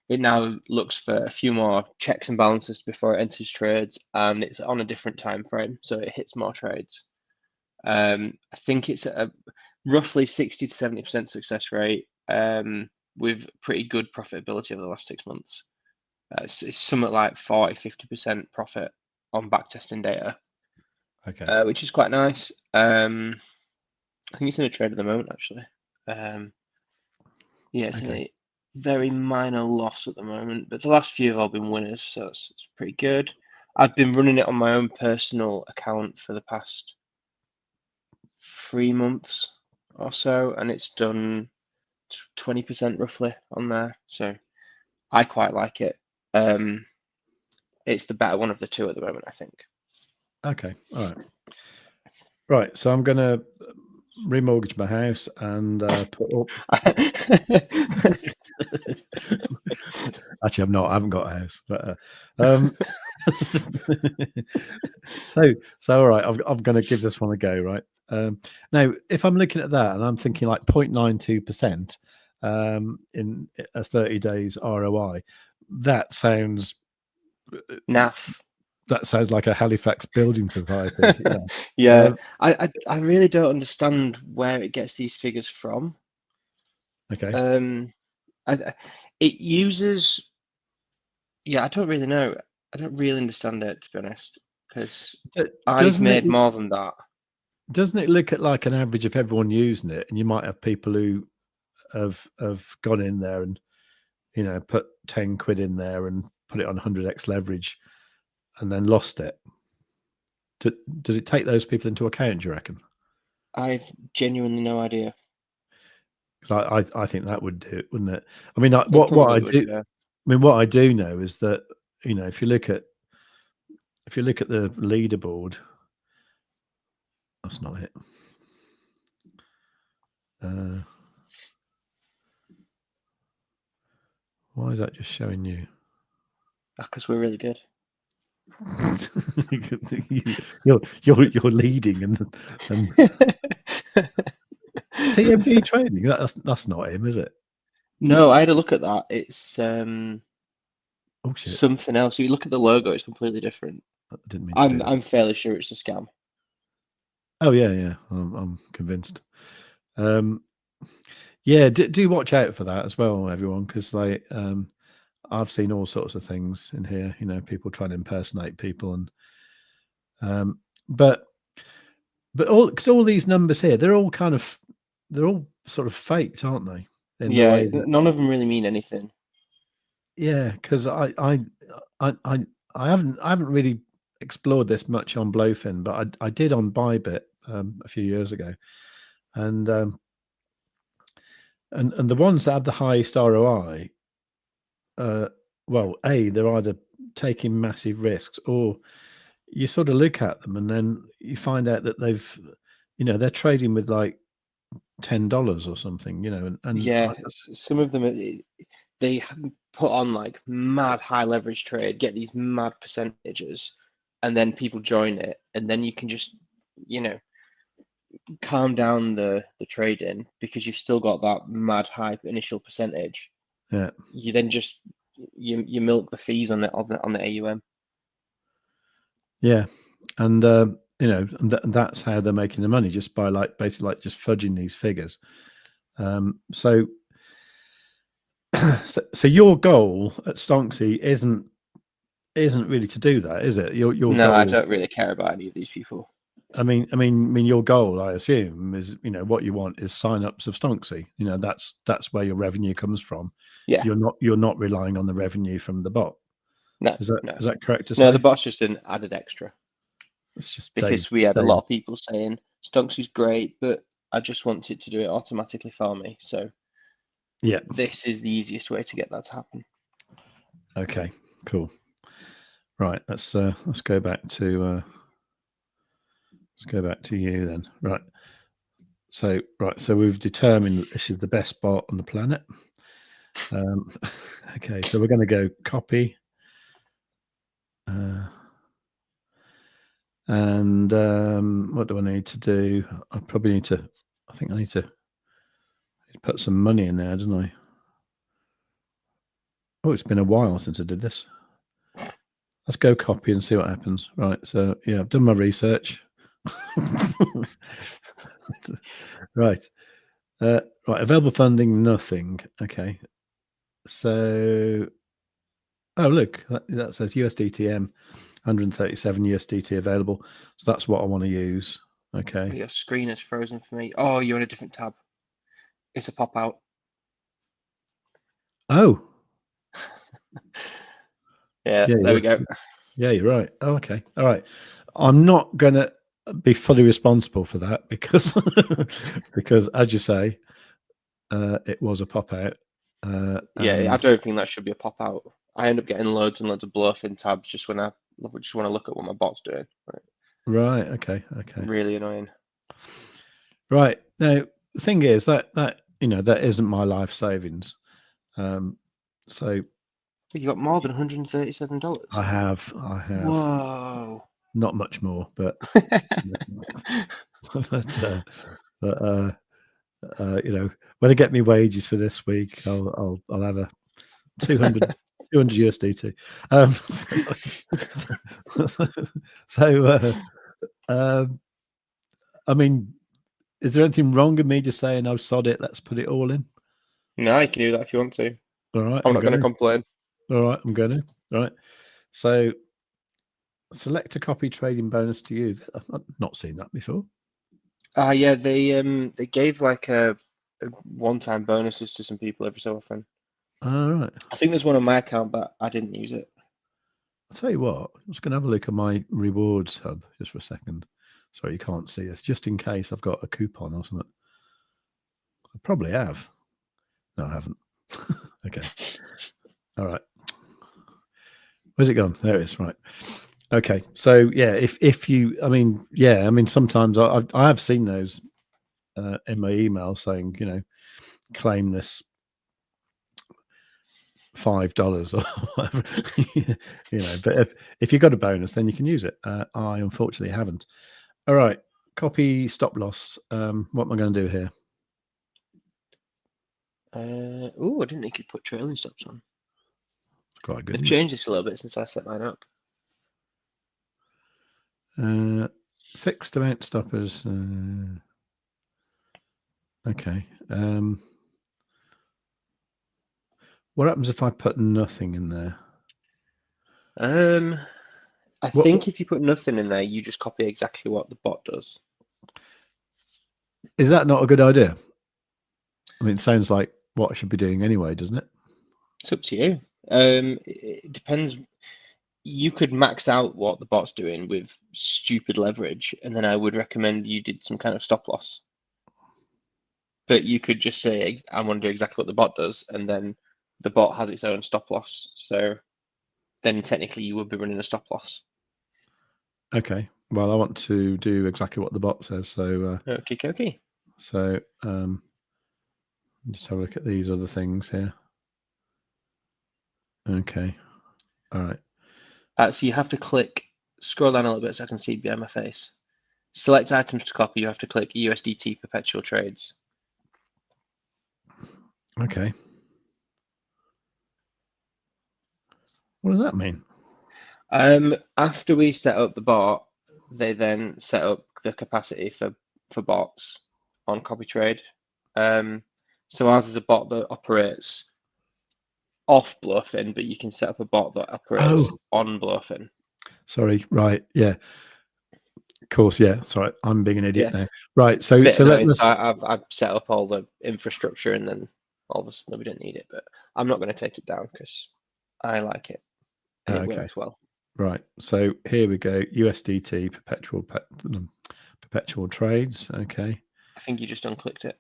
It now looks for a few more checks and balances before it enters trades, and it's on a different time frame, so it hits more trades. I think it's a roughly 60 to 70% success rate, with pretty good profitability over the last 6 months. It's somewhat like 40-50% profit on backtesting data, Okay. which is quite nice. I think it's in a trade at the moment, actually. Yeah, it's in a very minor loss at the moment, but the last few have all been winners, so it's pretty good. I've been running it on my own personal account for the past 3 months or so, and it's done 20% roughly on there. So I quite like it. It's the better one of the two at the moment, I think. Okay. All right. Right. So I'm going to remortgage my house and put up. Actually, I'm not. I haven't got a house. But, so all right. I'm going to give this one a go. Right. Now, if I'm looking at that and I'm thinking like 0.92% in a 30 days ROI, that sounds Naff. That sounds like a Halifax building society. Yeah. I really don't understand where it gets these figures from. Okay. It uses. Yeah, I don't really know. I don't really understand it, to be honest, because I've made more than that. Doesn't it look at like an average of everyone using it, and you might have people who have gone in there and put 10 quid in there and put it on 100x leverage, and then lost it. Did it take those people into account? Do you reckon? I've genuinely no idea. Because I think that would do it, wouldn't it? I mean, what I do. Yeah. I mean, what I do know is that if you look at the leaderboard, that's not it. Why is that just showing you? Because we're really good. you're leading and TMB trading. That's not him, is it? No, I had a look at that. It's shit. something else. If you look at the logo, it's completely different. I didn't mean to do that. I'm fairly sure it's a scam. Oh yeah. I'm convinced. Yeah, do watch out for that as well, everyone, because I've seen all sorts of things in here. People trying to impersonate people, and but all these numbers here, they're all sort of faked, aren't they? In the Yeah, way that, none of them really mean anything. yeah, because I haven't really explored this much on BLOFIN, but I did on Bybit a few years ago, and the ones that have the highest ROI, well, they're either taking massive risks, or you sort of look at them and then you find out that they're trading with like $10 or something, and Yeah, some of them they put on like mad high leverage trade, get these mad percentages, and then people join it, and then you can just calm down the trading because you've still got that mad high initial percentage. yeah, You then just you milk the fees on the AUM. yeah, and that's how they're making the money, just by basically just fudging these figures. So so your goal at Stonksy isn't really to do that, is it? Your No, I goal, don't really care about any of these people. I mean, your goal, I assume, is what you want is sign-ups of Stonksy. That's where your revenue comes from. Yeah, You're not relying on the revenue from the bot. no, Is no, that correct to no. say? The bot's just an added extra It's just because we had a lot of people saying Stonksy's great, but I just want it to do it automatically for me. So yeah. this is the easiest way to get that to happen. Okay. Cool. Right. Let's go back to you then. Right. So we've determined that this is the best bot on the planet. Okay. So we're going to go copy. And what do I need to do? I probably need to. I think I need to put some money in there, don't I? Oh, it's been a while since I did this. Let's go copy and see what happens. Right. So yeah, I've done my research. Right. Right. Available funding, nothing. Okay. So, oh look, that says USDTM, 137 USDT available. So that's what I want to use. Okay. Your screen is frozen for me. Oh, you're in a different tab. It's a pop out. Oh. Yeah, there we go. Yeah, you're right. Oh, okay. All right. I'm not going to be fully responsible for that because because as you say, it was a pop out. Yeah, I don't think that should be a pop out. I end up getting loads and loads of BLOFIN tabs just when I just want to look at what my bot's doing. Right. Okay. Really annoying. Right. Now, the thing is that that isn't my life savings. So You got more than $137. I have Whoa. not much more, but but when I get me wages for this week, I'll have a 200 USDT. I mean, is there anything wrong with me just saying, "I've sod it, let's put it all in"? No, you can do that if you want to. All right, I'm not going to complain. All right, I'm going to. All right. So select a copy trading bonus to use. I've not seen that before. Yeah, they gave like a one-time bonuses to some people every so often. All right. I think there's one on my account, but I didn't use it. I'll tell you what, I'm just going to have a look at my rewards hub just for a second. Sorry, you can't see this, just in case I've got a coupon or something. I probably have. No, I haven't. Okay. All right. Where's it gone? There it is. Right. Okay. So yeah, if you, sometimes I have seen those in my email saying, claim this $5 or whatever, but if you got a bonus, then you can use it. I unfortunately haven't. All right. Copy stop loss. What am I going to do here? Oh, I didn't think you'd put trailing stops on. Quite good. They've changed this a little bit since I set mine up. Fixed amount stoppers. Okay. What happens if I put nothing in there? I think if you put nothing in there, you just copy exactly what the bot does. Is that not a good idea? I mean, it sounds like what I should be doing anyway, doesn't it? It's up to you. It depends. You could max out what the bot's doing with stupid leverage, and then I would recommend you did some kind of stop loss. But you could just say, I want to do exactly what the bot does, and then the bot has its own stop loss. So then technically you would be running a stop loss. Okay. Well, I want to do exactly what the bot says. So, Okay. so just have a look at these other things here. Okay. All right. So you have to scroll down a little bit so I can see behind my face. Select items to copy. You have to click USDT perpetual trades. Okay. What does that mean? After we set up the bot, they then set up the capacity for bots on CopyTrade. So ours is a bot that operates off BLOFIN, but you can set up a bot that operates on BLOFIN. Sorry. Right. Yeah. Of course. Yeah. Sorry. I'm being an idiot now. Right. So let's. I've set up all the infrastructure, and then all of a sudden we don't need it. But I'm not going to take it down because I like it and it works well. Right. So here we go. USDT perpetual trades. Okay. I think you just unclicked it.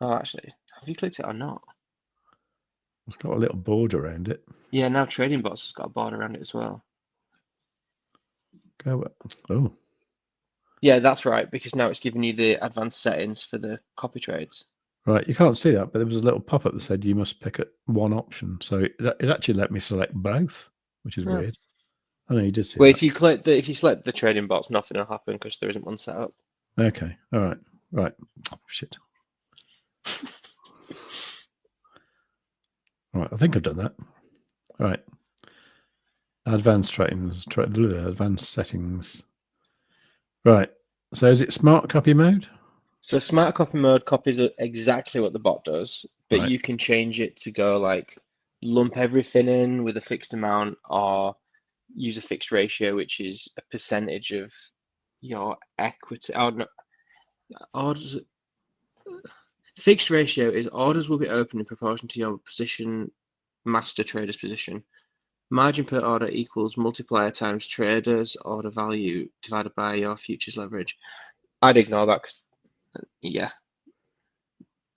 Oh, actually, have you clicked it or not? It's got a little board around it. Yeah, now Trading Bots has got a board around it as well. Oh. Yeah, that's right, because now it's giving you the advanced settings for the copy trades. Right, you can't see that, but there was a little pop-up that said you must pick one option. So it actually let me select both, which is weird. I know you did see that. If you select the Trading Bots, nothing will happen because there isn't one set up. Okay, all right, right. Oh, shit. All right, I think I've done that. All right. Advanced settings. Right. So is it smart copy mode? So smart copy mode copies exactly what the bot does, but you can change it to go like lump everything in with a fixed amount, or use a fixed ratio, which is a percentage of your equity. Orders. Fixed ratio is orders will be open in proportion to your position, master trader's position. Margin per order equals multiplier times trader's order value divided by your futures leverage. I'd ignore that because, yeah.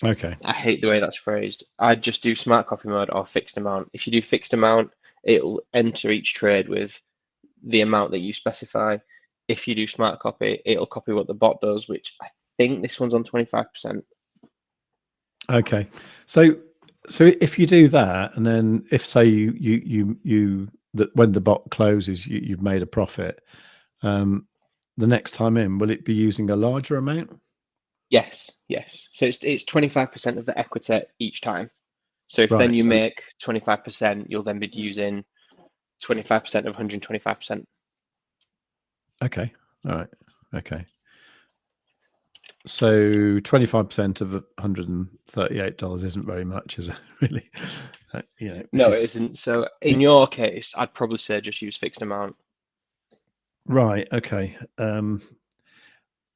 Okay. I hate the way that's phrased. I'd just do smart copy mode or fixed amount. If you do fixed amount, it'll enter each trade with the amount that you specify. If you do smart copy, it'll copy what the bot does, which I think this one's on 25%. Okay. So if you do that, and then if say you that when the bot closes, you've made a profit, the next time in, will it be using a larger amount? Yes. So it's 25% of the equity each time. So if then you make 25%, you'll then be using 25% of 125%. Okay. All right. Okay. So 25% of $138 isn't very much, is it? Really? No, it isn't. So in your case, I'd probably say just use fixed amount. Right. Okay.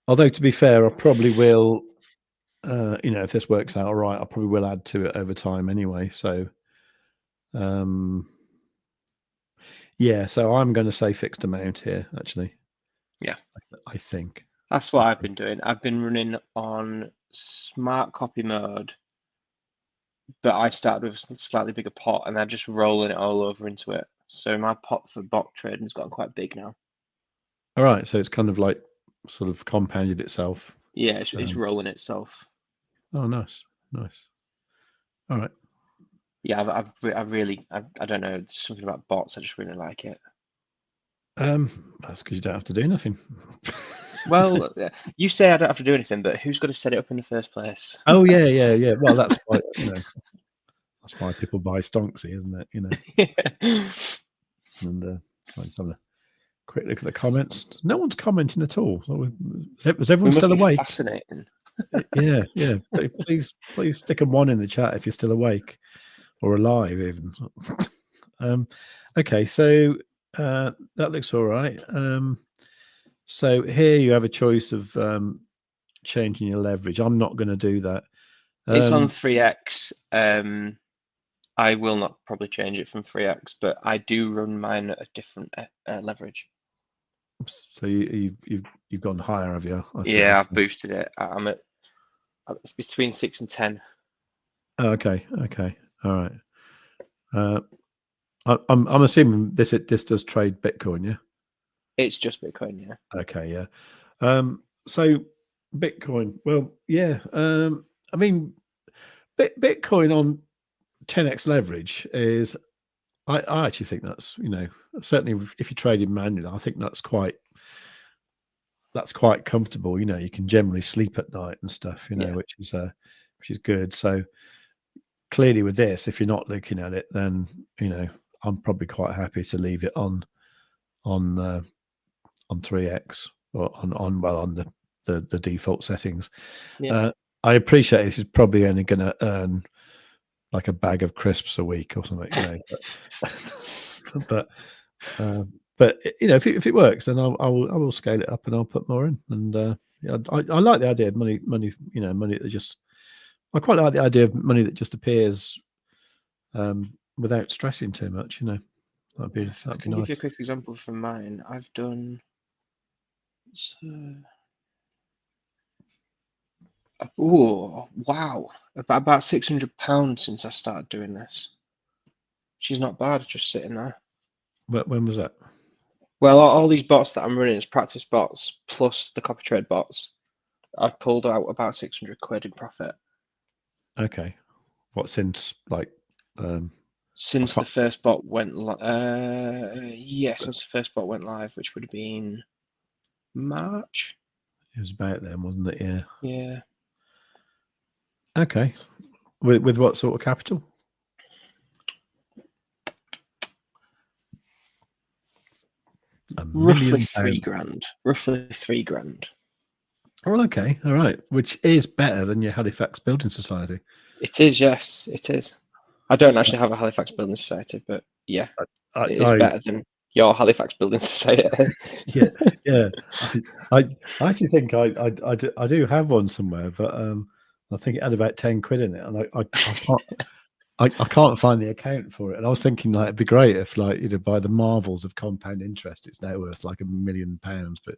Although to be fair, I probably will. If this works out all right, I probably will add to it over time anyway. So, yeah. So I'm going to say fixed amount here. Actually. Yeah. I think. That's what I've been doing. I've been running on smart copy mode, but I started with a slightly bigger pot and I'm just rolling it all over into it. So my pot for bot trading has gotten quite big now. All right. So it's kind of like sort of compounded itself. Yeah, it's rolling itself. Oh, nice. All right. Yeah, I don't know, there's something about bots. I just really like it. That's because you don't have to do nothing. Well, you say I don't have to do anything, but who's got to set it up in the first place? Oh yeah. Well, that's why that's why people buy Stonksy, isn't it? And let's have a quick look at the comments. No one's commenting at all. Was everyone still awake? Fascinating. Yeah. Please stick a 1 in the chat if you're still awake or alive, even. Okay, so that looks all right. So here you have a choice of changing your leverage. I'm not going to do that. It's on 3x. I will not probably change it from 3x, but I do run mine at a different leverage. So you've gone higher, have you? Yeah, I've boosted it. I'm at it's between 6 and 10. Oh, okay, all right. I'm assuming this does trade Bitcoin, yeah. It's just Bitcoin, yeah. Okay, yeah. So Bitcoin, well, yeah. I mean, Bitcoin on 10x leverage is. I actually think that's, certainly if you trade in manually, I think that's quite comfortable. You can generally sleep at night and stuff, Yeah. which is good. So clearly with this, if you're not looking at it, then I'm probably quite happy to leave it on 3x or on the default settings. Yeah. I appreciate this is probably only going to earn like a bag of crisps a week or something, but if it works, then I will scale it up and I'll put more in. And I like the idea of money, money that just. I quite like the idea of money that just appears without stressing too much. That'd be I can nice. give you a quick example from mine. I've done. Oh wow! About £600 since I started doing this. She's not bad, just sitting there. When was that? Well, all these bots that I'm running is practice bots plus the copy trade bots. I've pulled out about 600 quid in profit. Okay, what since since the first bot went since the first bot went live, which would have been March. It was about then, wasn't it? Yeah. Yeah. Okay. With what sort of capital? Roughly £3,000. Roughly £3,000. Well, okay, all right. Which is better than your Halifax Building Society. It is, yes, it is. I don't actually have a Halifax Building Society, but yeah, it is better than your Halifax Building Society. yeah. I actually think I do have one somewhere, but I think it had about 10 quid in it, and I can't find the account for it. And I was thinking it'd be great if by the marvels of compound interest, it's now worth like £1 million, but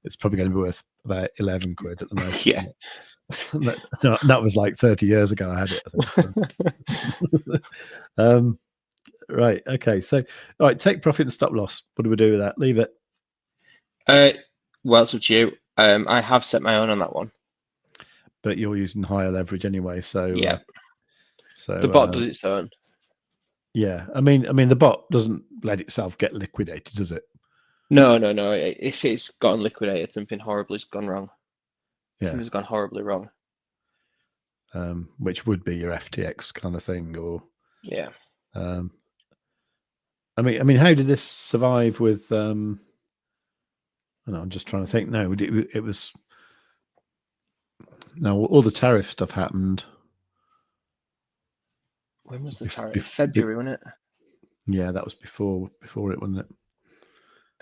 it's probably going to be worth about 11 quid at the most. Yeah. that was like 30 years ago. I had it, I think. Right. Okay. So, all right. Take profit and stop loss. What do we do with that? Leave it. Well, it's up to you. I have set my own on that one. But you're using higher leverage anyway. So yeah. So the bot does its own. Yeah. I mean, the bot doesn't let itself get liquidated, does it? No. If it's gotten liquidated, something horribly's gone wrong. Yeah. Something's gone horribly wrong. Which would be your FTX kind of thing, or yeah. I mean, how did this survive with? I don't know, I'm just trying to think. No, it was. No, all the tariff stuff happened. When was the tariff? February, wasn't it? Yeah, that was before it, wasn't it?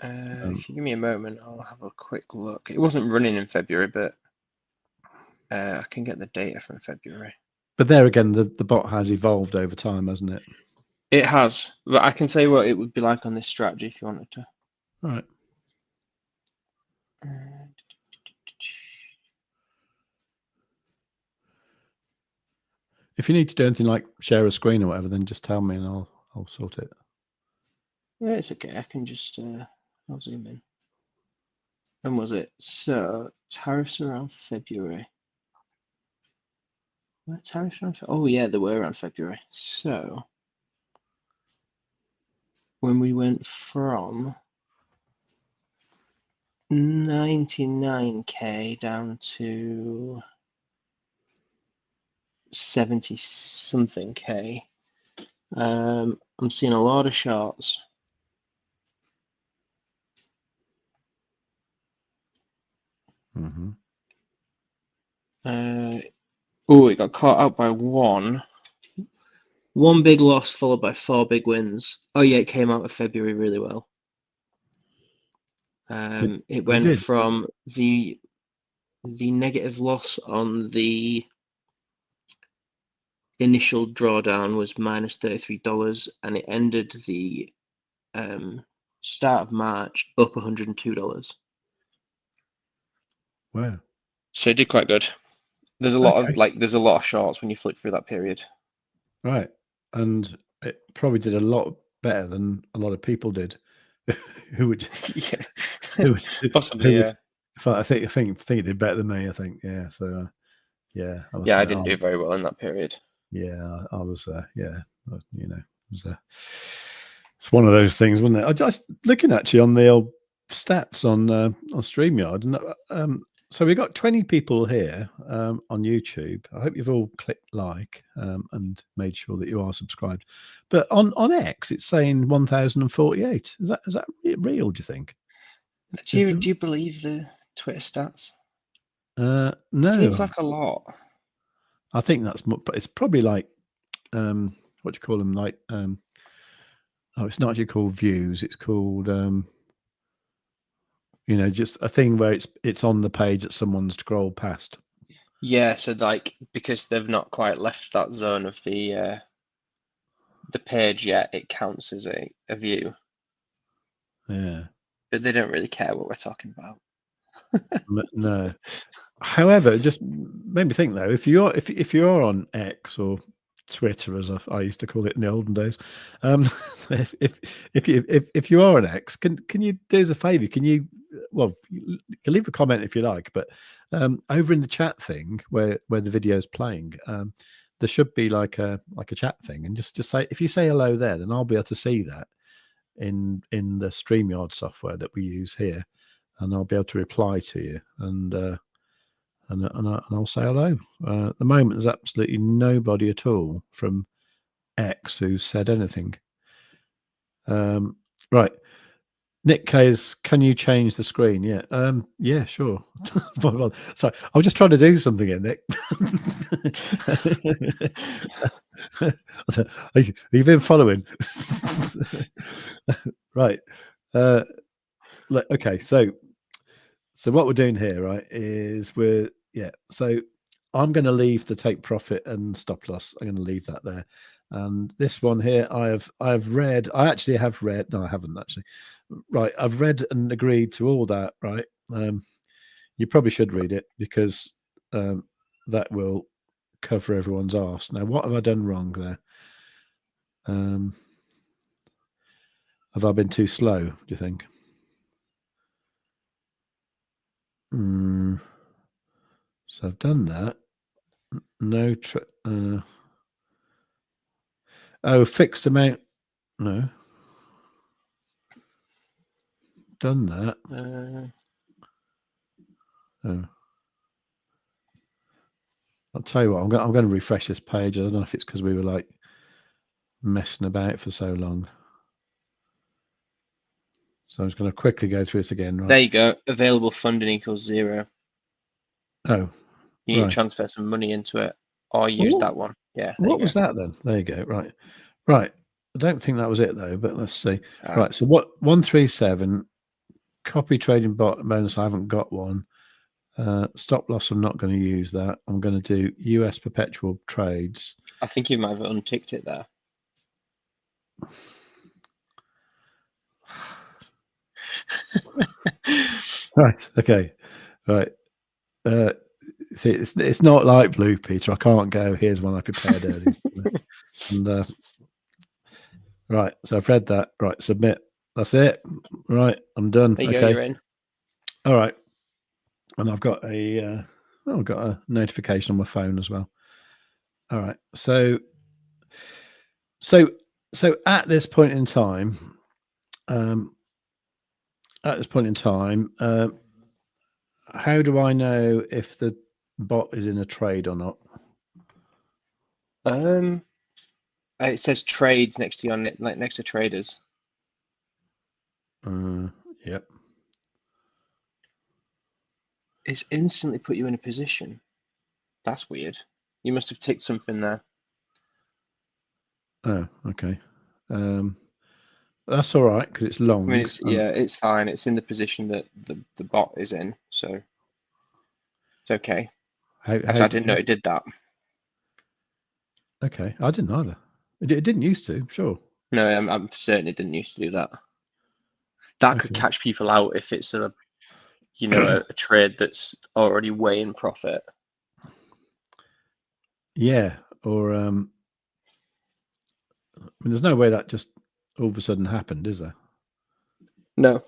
If you give me a moment, I'll have a quick look. It wasn't running in February, but I can get the data from February. But there again, the bot has evolved over time, hasn't it? It has, but I can tell you what it would be like on this strategy if you wanted to. All right. If you need to do anything like share a screen or whatever, then just tell me and I'll sort it. Yeah, it's okay. I can just I'll zoom in. When was it? So tariffs around February. Were tariffs around? Oh yeah, they were around February. So when we went from 99k down to 70 something k, I'm seeing a lot of shorts. Mm-hmm. It got caught out by one big loss followed by 4 big wins. Oh yeah, it came out of February really well. It went from the the negative loss on the initial drawdown was minus $33, and it ended the start of March up $102. Wow. So it did quite good. There's a lot Okay. of there's a lot of shorts when you flick through that period. Right. And it probably did a lot better than a lot of people did. who would Yeah, who would possibly. who would Yeah, I think it did better than me, I think. Yeah. So yeah, I was yeah, I didn't do very well in that period. yeah, I was yeah, you know, it was it's one of those things, wasn't it? I just looking actually on the old stats on StreamYard, and so we got 20 people here on YouTube. I hope you've all clicked like and made sure that you are subscribed. But on X, it's saying 1,048. Is that real? Do you think? Do you believe the Twitter stats? No, Seems like a lot. I think that's but it's probably like what do you call them? Like oh, it's not actually called views. It's called you know, just a thing where it's on the page that someone scrolled past. Yeah, so like because they've not quite left that zone of the page yet, it counts as a view. Yeah. But they don't really care what we're talking about. No. However, it just made me think though, if you're on X or Twitter, as I used to call it in the olden days, if you are on X, can you do us a favour? Can you you can leave a comment if you like, but over in the chat thing where the video is playing, there should be like a chat thing, and just say, if you say hello there, then I'll be able to see that in the StreamYard software that we use here, and I'll be able to reply to you, and I'll say hello. At the moment, there's absolutely nobody at all from X who's said anything. Right. Nick K's, can you change the screen? Yeah. Yeah, sure. Sorry, I was just trying to do something here, Nick. Have you been following? Right. Okay, so what we're doing here, right, is so I'm going to leave the take profit and stop loss. I'm going to leave that there. And this one here, I have read. I actually have read. No, I haven't actually. Right, I've read and agreed to all that. Right, you probably should read it because that will cover everyone's arse. Now, what have I done wrong there? Have I been too slow? Do you think? So I've done that. No. Oh, fixed amount. No. Done that. Oh. I'll tell you what, I'm going to refresh this page. I don't know if it's because we were like messing about for so long. So I'm just going to quickly go through this again. Right. There you go. Available funding equals 0. Oh. You need to transfer some money into it or use that one. Yeah. What was that then? There you go. Right. Right. I don't think that was it though, but let's see. Right. So what 137 copy trading bot bonus. I haven't got one. Stop loss. I'm not going to use that. I'm going to do US perpetual trades. I think you might have unticked it there. Right. Okay. Right. See, it's not like Blue Peter. I can't go. Here's one I prepared earlier. And right. So I've read that. Right. Submit. That's it. Right. I'm done. There you okay. Go, you're in. All right. And I've got I've got a notification on my phone as well. All right. So at this point in time, how do I know if the bot is in a trade or not? It says trades next to your next to traders. Yep. It's instantly put you in a position. That's weird. You must have ticked something there. Oh, okay. That's all right because it's long. I mean, it's fine. It's in the position that the bot is in. So It's okay. How Actually, I didn't know it did that. Okay, I didn't either. It didn't used to, sure. No, I'm certain it didn't used to do that. That could Okay. catch people out if it's a trade that's already way in profit. Yeah, or I mean, there's no way that just all of a sudden happened, is there? No,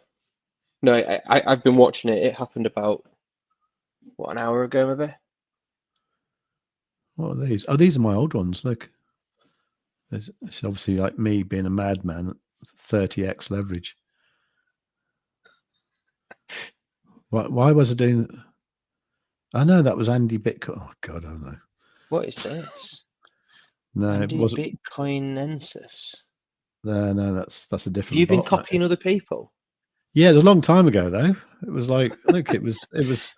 I've been watching it. It happened about an hour ago, maybe. What are these? Oh, these are my old ones. Look, it's obviously like me being a madman at 30x leverage. Why was I doing? I know that was Andy Bitcoin. Oh God, I don't know. What is this? No, Andy it wasn't. Bitcoinensis. No, that's a Have different you been bot. That is. copying other people? Yeah, it was a long time ago though. It was like, look, it was the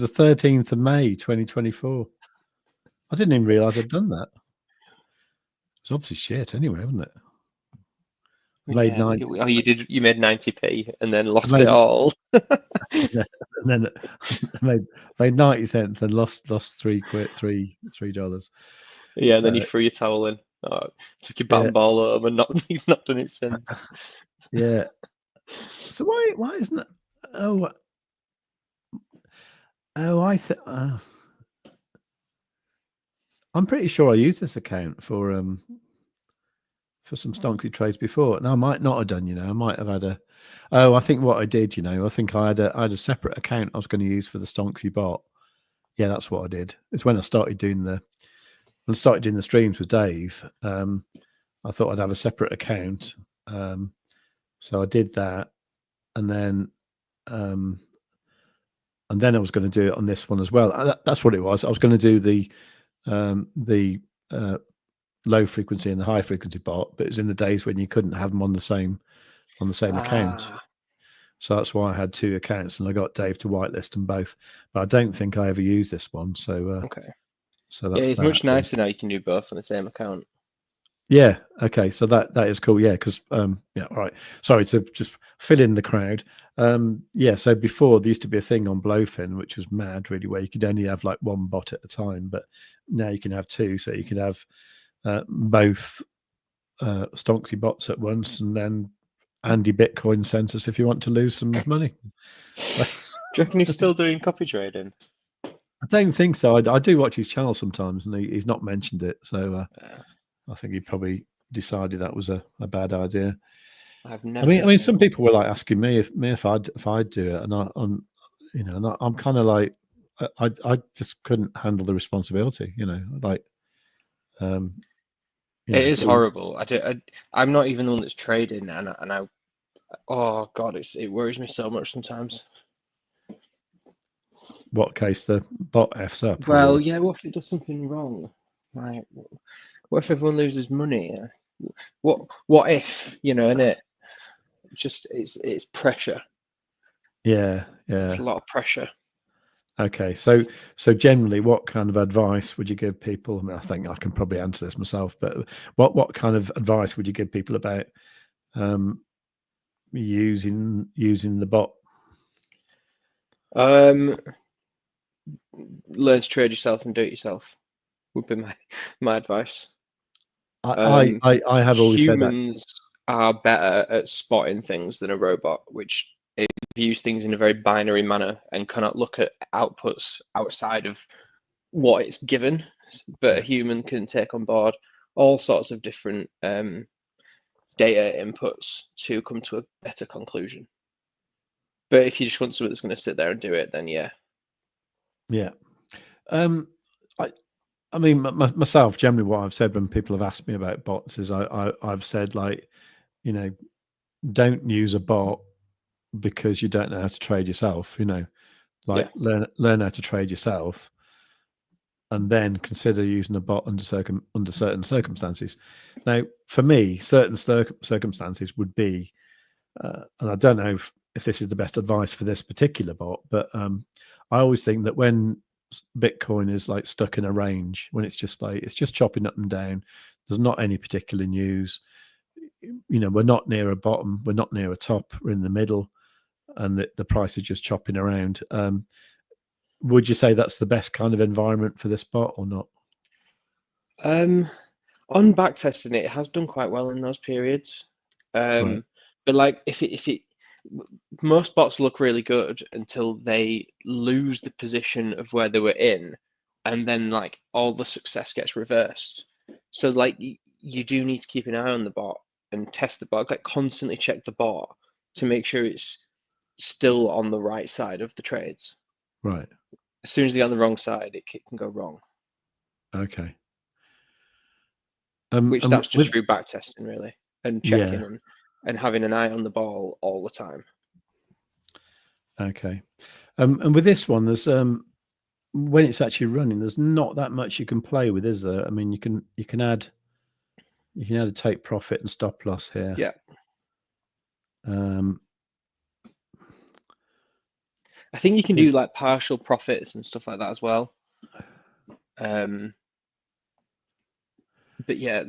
13th of May, 2024. I didn't even realize I'd done that. It was obviously shit anyway, wasn't it? Made Yeah. 9. Oh, you did. You made 90p and then lost Made, it all. and then made 90 cents, then lost $3. Yeah, and then you threw your towel in. Oh, took your bat Yeah, and ball home and you've not done it since. yeah. So why isn't it? Oh, I'm pretty sure I used this account for some Stonksy trades before. And I might not have done, I might have had I think what I did, I think I had a separate account I was going to use for the Stonksy bot. Yeah, that's what I did. It's when I started doing the streams with Dave. I thought I'd have a separate account. So I did that, and then I was going to do it on this one as well. That's what it was. I was going to do the low frequency and the high frequency bot, but it was in the days when you couldn't have them on the same account. So that's why I had two accounts, and I got Dave to whitelist them both. But I don't think I ever used this one. So Okay. so Yeah, that's it's that. much nicer now. You can do both on the same account. Yeah. Okay. So that is cool. Yeah. Because yeah. All right. Sorry to just fill in the crowd. Yeah. So before there used to be a thing on BLOFIN, which was mad, really, where you could only have like one bot at a time, but now you can have two. So you could have both Stonksy bots at once, and then Andy Bitcoin sent us if you want to lose some money. So, do you reckon he's still doing copy trading? I don't think so. I do watch his channel sometimes, and he's not mentioned it. So I think he probably decided that was a bad idea. I've never. I mean, some people were like asking me if I'd do it, and I'm kind of like, I just couldn't handle the responsibility. Like, it is horrible. I'm not even the one that's trading, and I oh god, it worries me so much sometimes. What case the bot F's up? Well, yeah. What if it does something wrong? Like, what if everyone loses money? What if and it just it's pressure. Yeah. It's a lot of pressure. Okay, so generally, what kind of advice would you give people? I mean, I think I can probably answer this myself, but what kind of advice would you give people about using the bot? Learn to trade yourself and do it yourself would be my advice. I have always said that humans are better at spotting things than a robot, which views things in a very binary manner and cannot look at outputs outside of what it's given. But a human can take on board all sorts of different data inputs to come to a better conclusion. But if you just want someone that's going to sit there and do it, then yeah. I mean, myself, generally, what I've said when people have asked me about bots is I've said, like, don't use a bot because you don't know how to trade yourself. Like, learn how to trade yourself, and then consider using a bot under certain circumstances. Now, for me, certain circumstances would be, and I don't know if this is the best advice for this particular bot, but I always think that when Bitcoin is like stuck in a range, when it's just chopping up and down, there's not any particular news. We're not near a bottom, we're not near a top, we're in the middle, and the price is just chopping around. would you say that's the best kind of environment for this bot or not? On backtesting it has done quite well in those periods. Right. But like if it most bots look really good until they lose the position of where they were in, and then like all the success gets reversed. So like you do need to keep an eye on the bot and test the bot, like constantly check the bot to make sure it's still on the right side of the trades. Right. As soon as they're on the wrong side, it can go wrong. Okay. Which And that's just through backtesting really, and checking yeah. and having an eye on the ball all the time. Okay. And with this one, there's when it's actually running, there's not that much you can play with, is there? I mean, you can add a take profit and stop loss here. Yeah. I think you can do like partial profits and stuff like that as well. But yeah,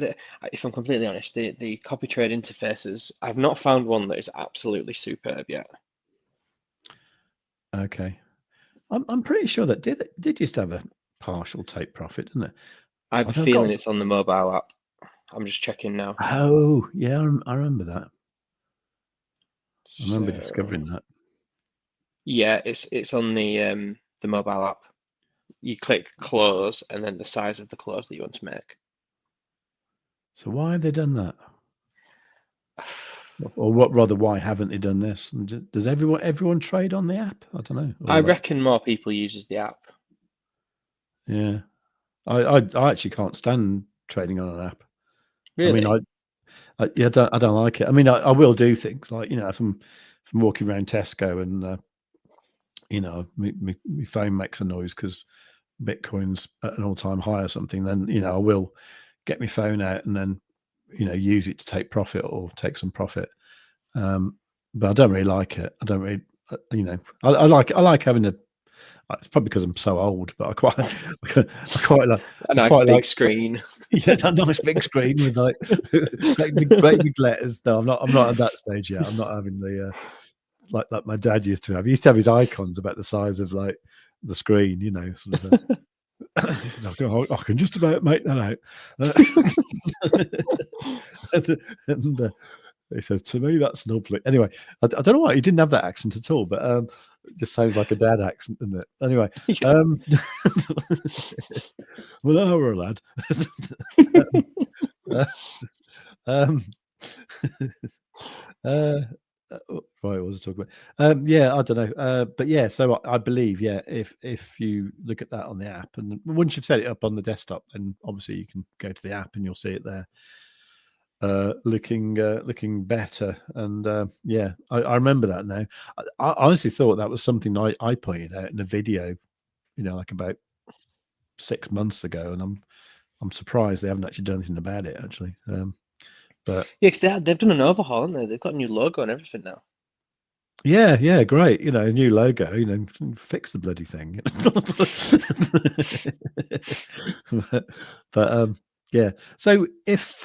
if I'm completely honest, the copy trade interfaces, I've not found one that is absolutely superb yet. Okay. I'm pretty sure that did used to have a partial take profit, didn't it? I have a feeling it's on the mobile app. I'm just checking now. Oh, yeah, I remember that. I remember discovering that. Yeah, it's on the mobile app. You click close and then the size of the close that you want to make. So why have they done that? Or what? Rather, why haven't they done this? Does everyone trade on the app? I don't know. I reckon more people uses the app. Yeah, I actually can't stand trading on an app. Really? I mean, I don't like it. I mean, I will do things like, you know, if I'm walking around Tesco and you know, my phone makes a noise because Bitcoin's at an all-time high or something, then, you know, I will get my phone out and then, you know, use it to take profit or take some profit. But I don't really like it. I don't really, you know, I like having a. It's probably because I'm so old, but I quite like a nice big screen. Yeah, that nice big screen with like great big letters. No, I'm not at that stage yet. I'm not having the like my dad used to have. He used to have his icons about the size of like the screen, you know, sort of. I can just about make that out. And he says, to me, that's an awfully. Anyway, I don't know why he didn't have that accent at all, but it just sounds like a dad accent, doesn't it? Anyway, well, now we're a lad. Right, what was I talking about? Yeah, I don't know. But yeah, so I believe, yeah, if you look at that on the app, and once you've set it up on the desktop, then obviously you can go to the app and you'll see it there. Looking better, and yeah, I remember that now. I honestly thought that was something I pointed out in a video, you know, like about 6 months ago, and I'm surprised they haven't actually done anything about it actually. But yeah, because they've done an overhaul, haven't they? They've got a new logo and everything now. yeah, great. You know, new logo. You know, fix the bloody thing. but yeah. So if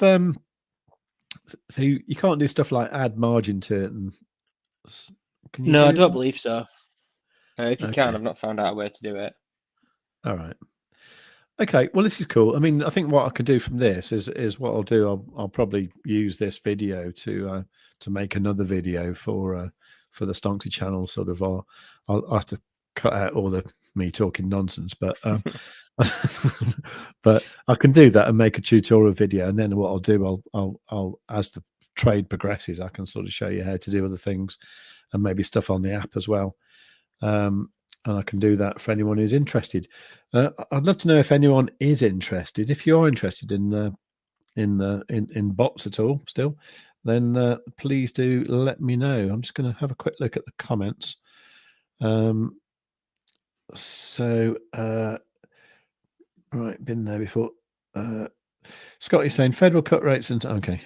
so you can't do stuff like add margin to it, and can you? No, do I don't that? believe so. If you can, I've not found out a way to do it. All right. Okay. Well, this is cool. I mean, I think what I could do from this is what I'll do. I'll probably use this video to make another video for the Stonksy channel. Sort of, I'll have to cut out all the me talking nonsense, but but I can do that and make a tutorial video. And then what I'll do, I'll as the trade progresses, I can sort of show you how to do other things and maybe stuff on the app as well. And I can do that for anyone who's interested. I'd love to know if anyone is interested. If you are interested in bots at all, still, then please do let me know. I'm just going to have a quick look at the comments. Right, been there before. Scott is saying federal cut rates and okay.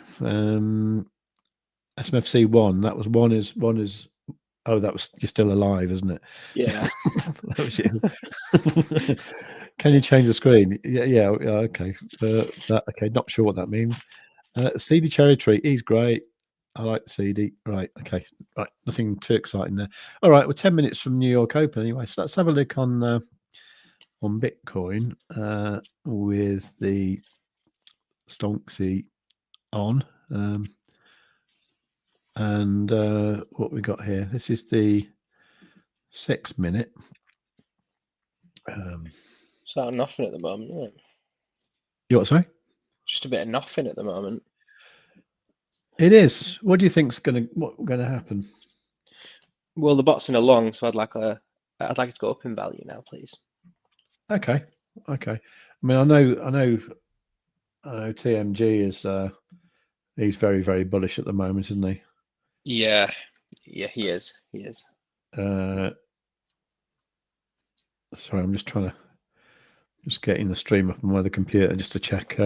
SMFC 1. That was one is. Oh, that was you're still alive, isn't it? Yeah. That was you. Can you change the screen? Yeah. Okay. Okay. Not sure what that means. CD Cherry Tree. He's great. I like the CD. Right. Okay. Right. Nothing too exciting there. All right. We're 10 minutes from New York Open anyway. So let's have a look on Bitcoin with the Stonksy on. And what we got here. This is the 6 minute. So nothing at the moment, isn't it? You what, sorry? Just a bit of nothing at the moment. It is. What do you think's gonna happen? Well, the bot's in a long, so I'd like it to go up in value now, please. Okay. I mean, I know TMG is he's very, very bullish at the moment, isn't he? Yeah, he is. Sorry, I'm just trying to getting the stream up on my other computer just to check.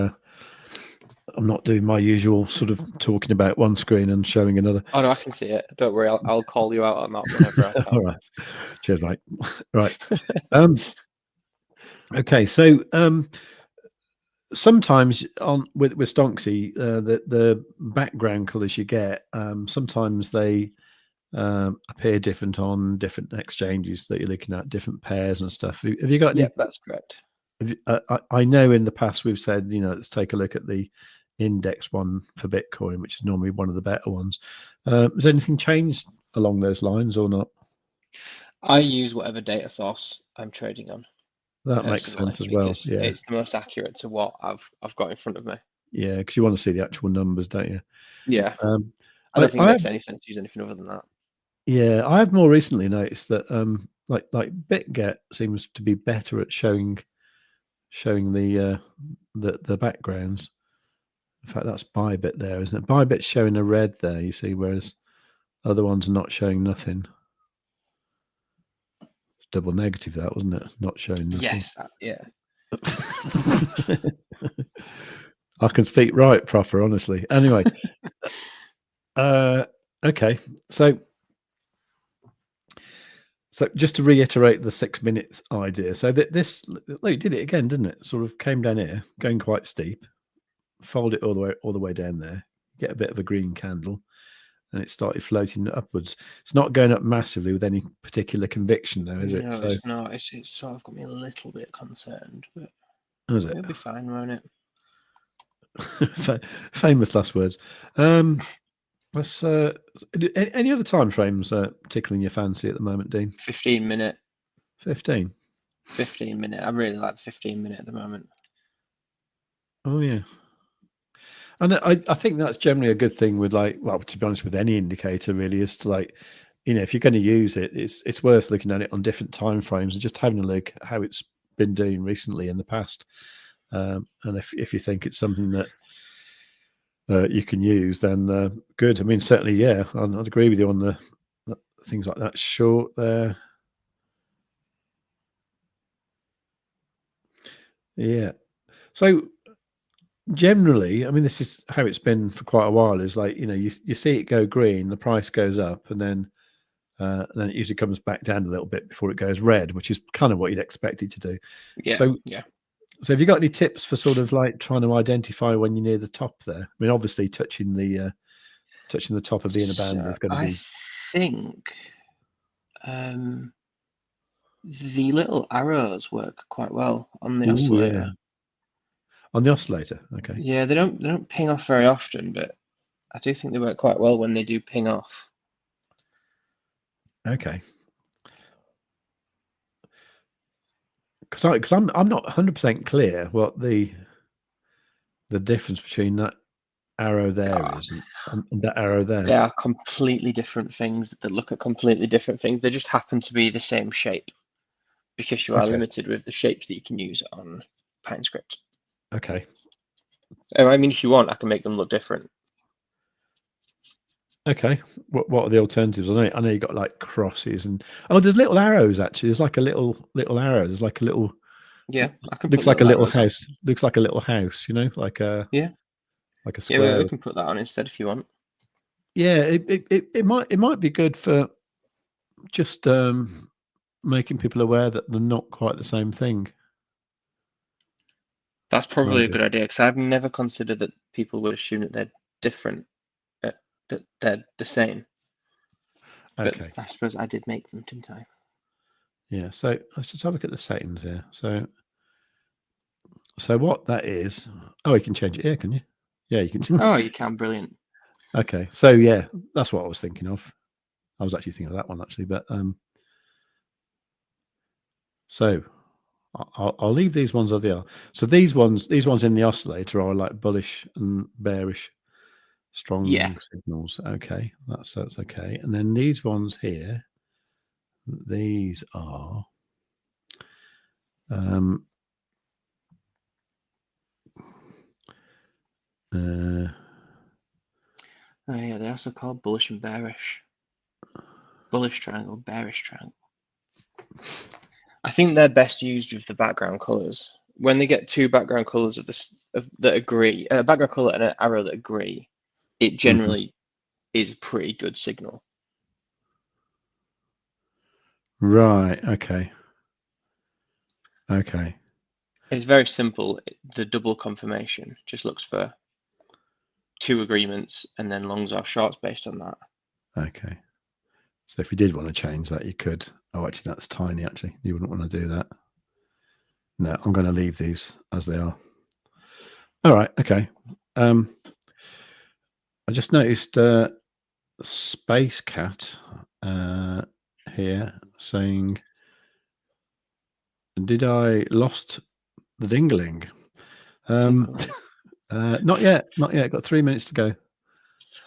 I'm not doing my usual sort of talking about one screen and showing another. Oh no, I can see it. Don't worry, I'll call you out on that whenever I can. All right. Cheers, mate. Right. Okay, so sometimes with Stonksy, the background colours you get, sometimes they appear different on different exchanges that you're looking at, different pairs and stuff. Have you got any? Yep, that's correct. I know in the past we've said, let's take a look at the index one for Bitcoin, which is normally one of the better ones. Has anything changed along those lines or not? I use whatever data source I'm trading on. That makes sense as well. Yeah, it's the most accurate to what I've got in front of me. Yeah, because you want to see the actual numbers, don't you? Yeah. I don't think it makes any sense to use anything other than that. Yeah, I have more recently noticed that like BitGet seems to be better at showing the backgrounds. In fact, that's Bybit there, isn't it? Bybit's showing a red there, you see, whereas other ones are not showing nothing. It's double negative, that, wasn't it? Not showing nothing. Yes, yeah. I can speak right proper, honestly. Anyway, okay, so just to reiterate the 6 minute idea, so that this did it again, didn't it? Sort of came down here, going quite steep, fold it all the way down there, get a bit of a green candle, and it started floating upwards. It's not going up massively with any particular conviction, though, is it? No, it's not. It's sort of got me a little bit concerned, but it'll be fine, won't it? Famous last words. Let's any other time frames tickling your fancy at the moment, Dean? 15 minute. 15 minute. I really like the 15 minute at the moment. Oh yeah. And I think that's generally a good thing with, like, well, to be honest, with any indicator really, is to, like, if you're going to use it, it's worth looking at it on different time frames and just having a look at how it's been doing recently in the past. And if you think it's something that you can use, then good. I mean, certainly, yeah, I'd agree with you on the things like that. Short there. Yeah. So generally, I mean, this is how it's been for quite a while, is like, you see it go green, the price goes up, and then it usually comes back down a little bit before it goes red, which is kind of what you'd expect it to do. Yeah. So have you got any tips for sort of like trying to identify when you're near the top there? I mean, obviously touching the top of the inner band is going to be. I think the little arrows work quite well on the oscillator. Yeah. On the oscillator, okay. Yeah, they don't ping off very often, but I do think they work quite well when they do ping off. Okay. Because I'm not 100% clear what the difference between that arrow there is and that arrow there. They are completely different things that look at completely different things. They just happen to be the same shape, because you are limited with the shapes that you can use on PineScript. Okay. I mean, if you want, I can make them look different. Okay. What are the alternatives? I know you got like crosses and there's little arrows actually. There's like a little arrow. There's like a little. Yeah, I can. Looks like a little house. Looks like a little house. Like a. Yeah. Like a square. Yeah, we can put that on instead if you want. Yeah, it might be good for just making people aware that they're not quite the same thing. That's probably a good idea, because I've never considered that people would assume that they're different that they're the same. Okay. But I suppose I did make them, didn't I? Yeah. So let's just have a look at the settings here. So what that is? Oh, you can change it here, can you? Yeah, you can. Oh, you can. Brilliant. Okay. So yeah, that's what I was thinking of. I was actually thinking of that one actually, but so I'll leave these ones as they are. So these ones in the oscillator are like bullish and bearish strong signals. Okay, that's okay. And then these ones here, these are Oh yeah, they're also called bullish and bearish. Bullish triangle, bearish triangle. I think they're best used with the background colors. When they get two background colors that agree, a background color and an arrow that agree, it generally is a pretty good signal. Right. Okay. Okay. It's very simple. The double confirmation just looks for two agreements and then longs or shorts based on that. Okay. So if you did want to change that, you could. Oh, actually, that's tiny. Actually, you wouldn't want to do that. No, I'm going to leave these as they are. All right. Okay. I just noticed Space Cat here saying, "Did I lost the dingling?" Not yet. Not yet. Got 3 minutes to go.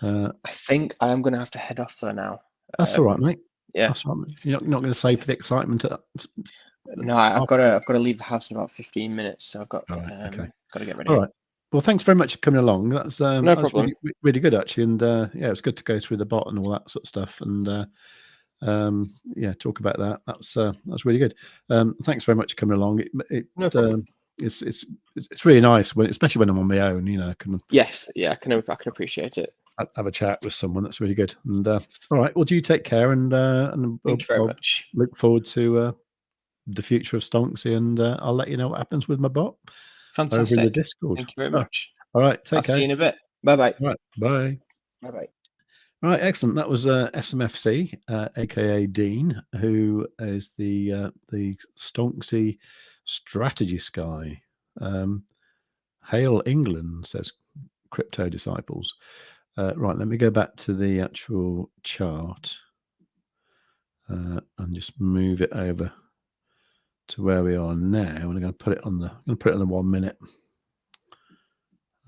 I think I am going to have to head off though now. That's all right, mate. Yeah. That's all right. You're not going to save for the excitement. No, I've got to leave the house in about 15 minutes, so I've got okay. got to get ready. All right. Well, thanks very much for coming along. That's No problem. Really, really good actually, and yeah, it's good to go through the bot and all that sort of stuff, and yeah, talk about that. That's really good. Thanks very much for coming along. No problem. It's really nice when, especially when I'm on my own. You know, yes, yeah, I can appreciate it. Have a chat with someone. That's really good. And all right, well, do you take care, and thank you very much. Look forward to the future of Stonksy, and I'll let you know what happens with my bot. Fantastic. Over in the Discord. Thank you very much. All right, take I'll care. see you in a bit. Bye bye. All right, bye. Bye bye. All right, excellent. That was SMFC, aka Dean, who is the Stonksy strategist guy. Hail England, says Crypto Disciples. Right, let me go back to the actual chart and just move it over to where we are now. And I'm going to put it on the 1 minute.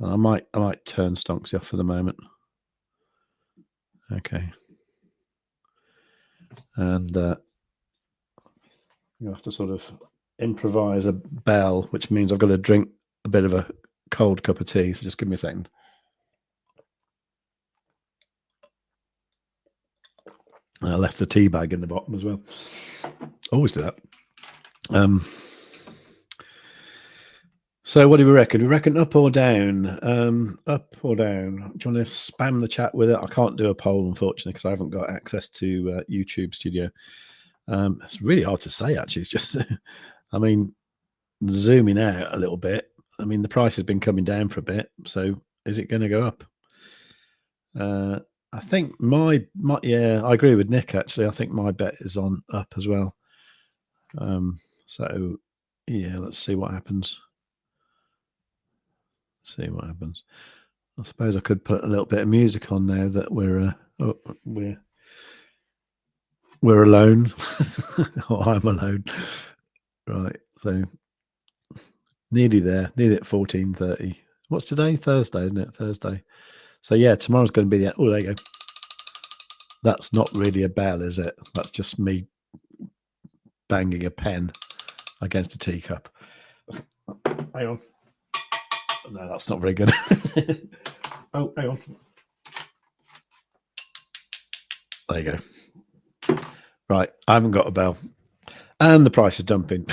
I might turn Stonksy off for the moment. Okay. And you have to sort of improvise a bell, which means I've got to drink a bit of a cold cup of tea. So just give me a second. I left the tea bag in the bottom as well. Always do that. So what do we reckon? We reckon up or down? Up or down? Do you want to spam the chat with it? I can't do a poll, unfortunately, because I haven't got access to YouTube Studio. It's really hard to say, actually. It's just, I mean, zooming out a little bit. I mean, the price has been coming down for a bit. So is it going to go up? I think yeah, I agree with Nick, actually. I think my bet is on up as well. So yeah, let's see what happens. See what happens. I suppose I could put a little bit of music on now that we're alone. Or I'm alone. Right. So nearly there. Nearly at 14:30. What's today? Thursday, isn't it? Thursday. So yeah, tomorrow's going to be the. Oh, there you go. That's not really a bell, is it? That's just me banging a pen against a teacup. Hang on. No, that's not very good. Oh, hang on. There you go. Right, I haven't got a bell. And the price is dumping.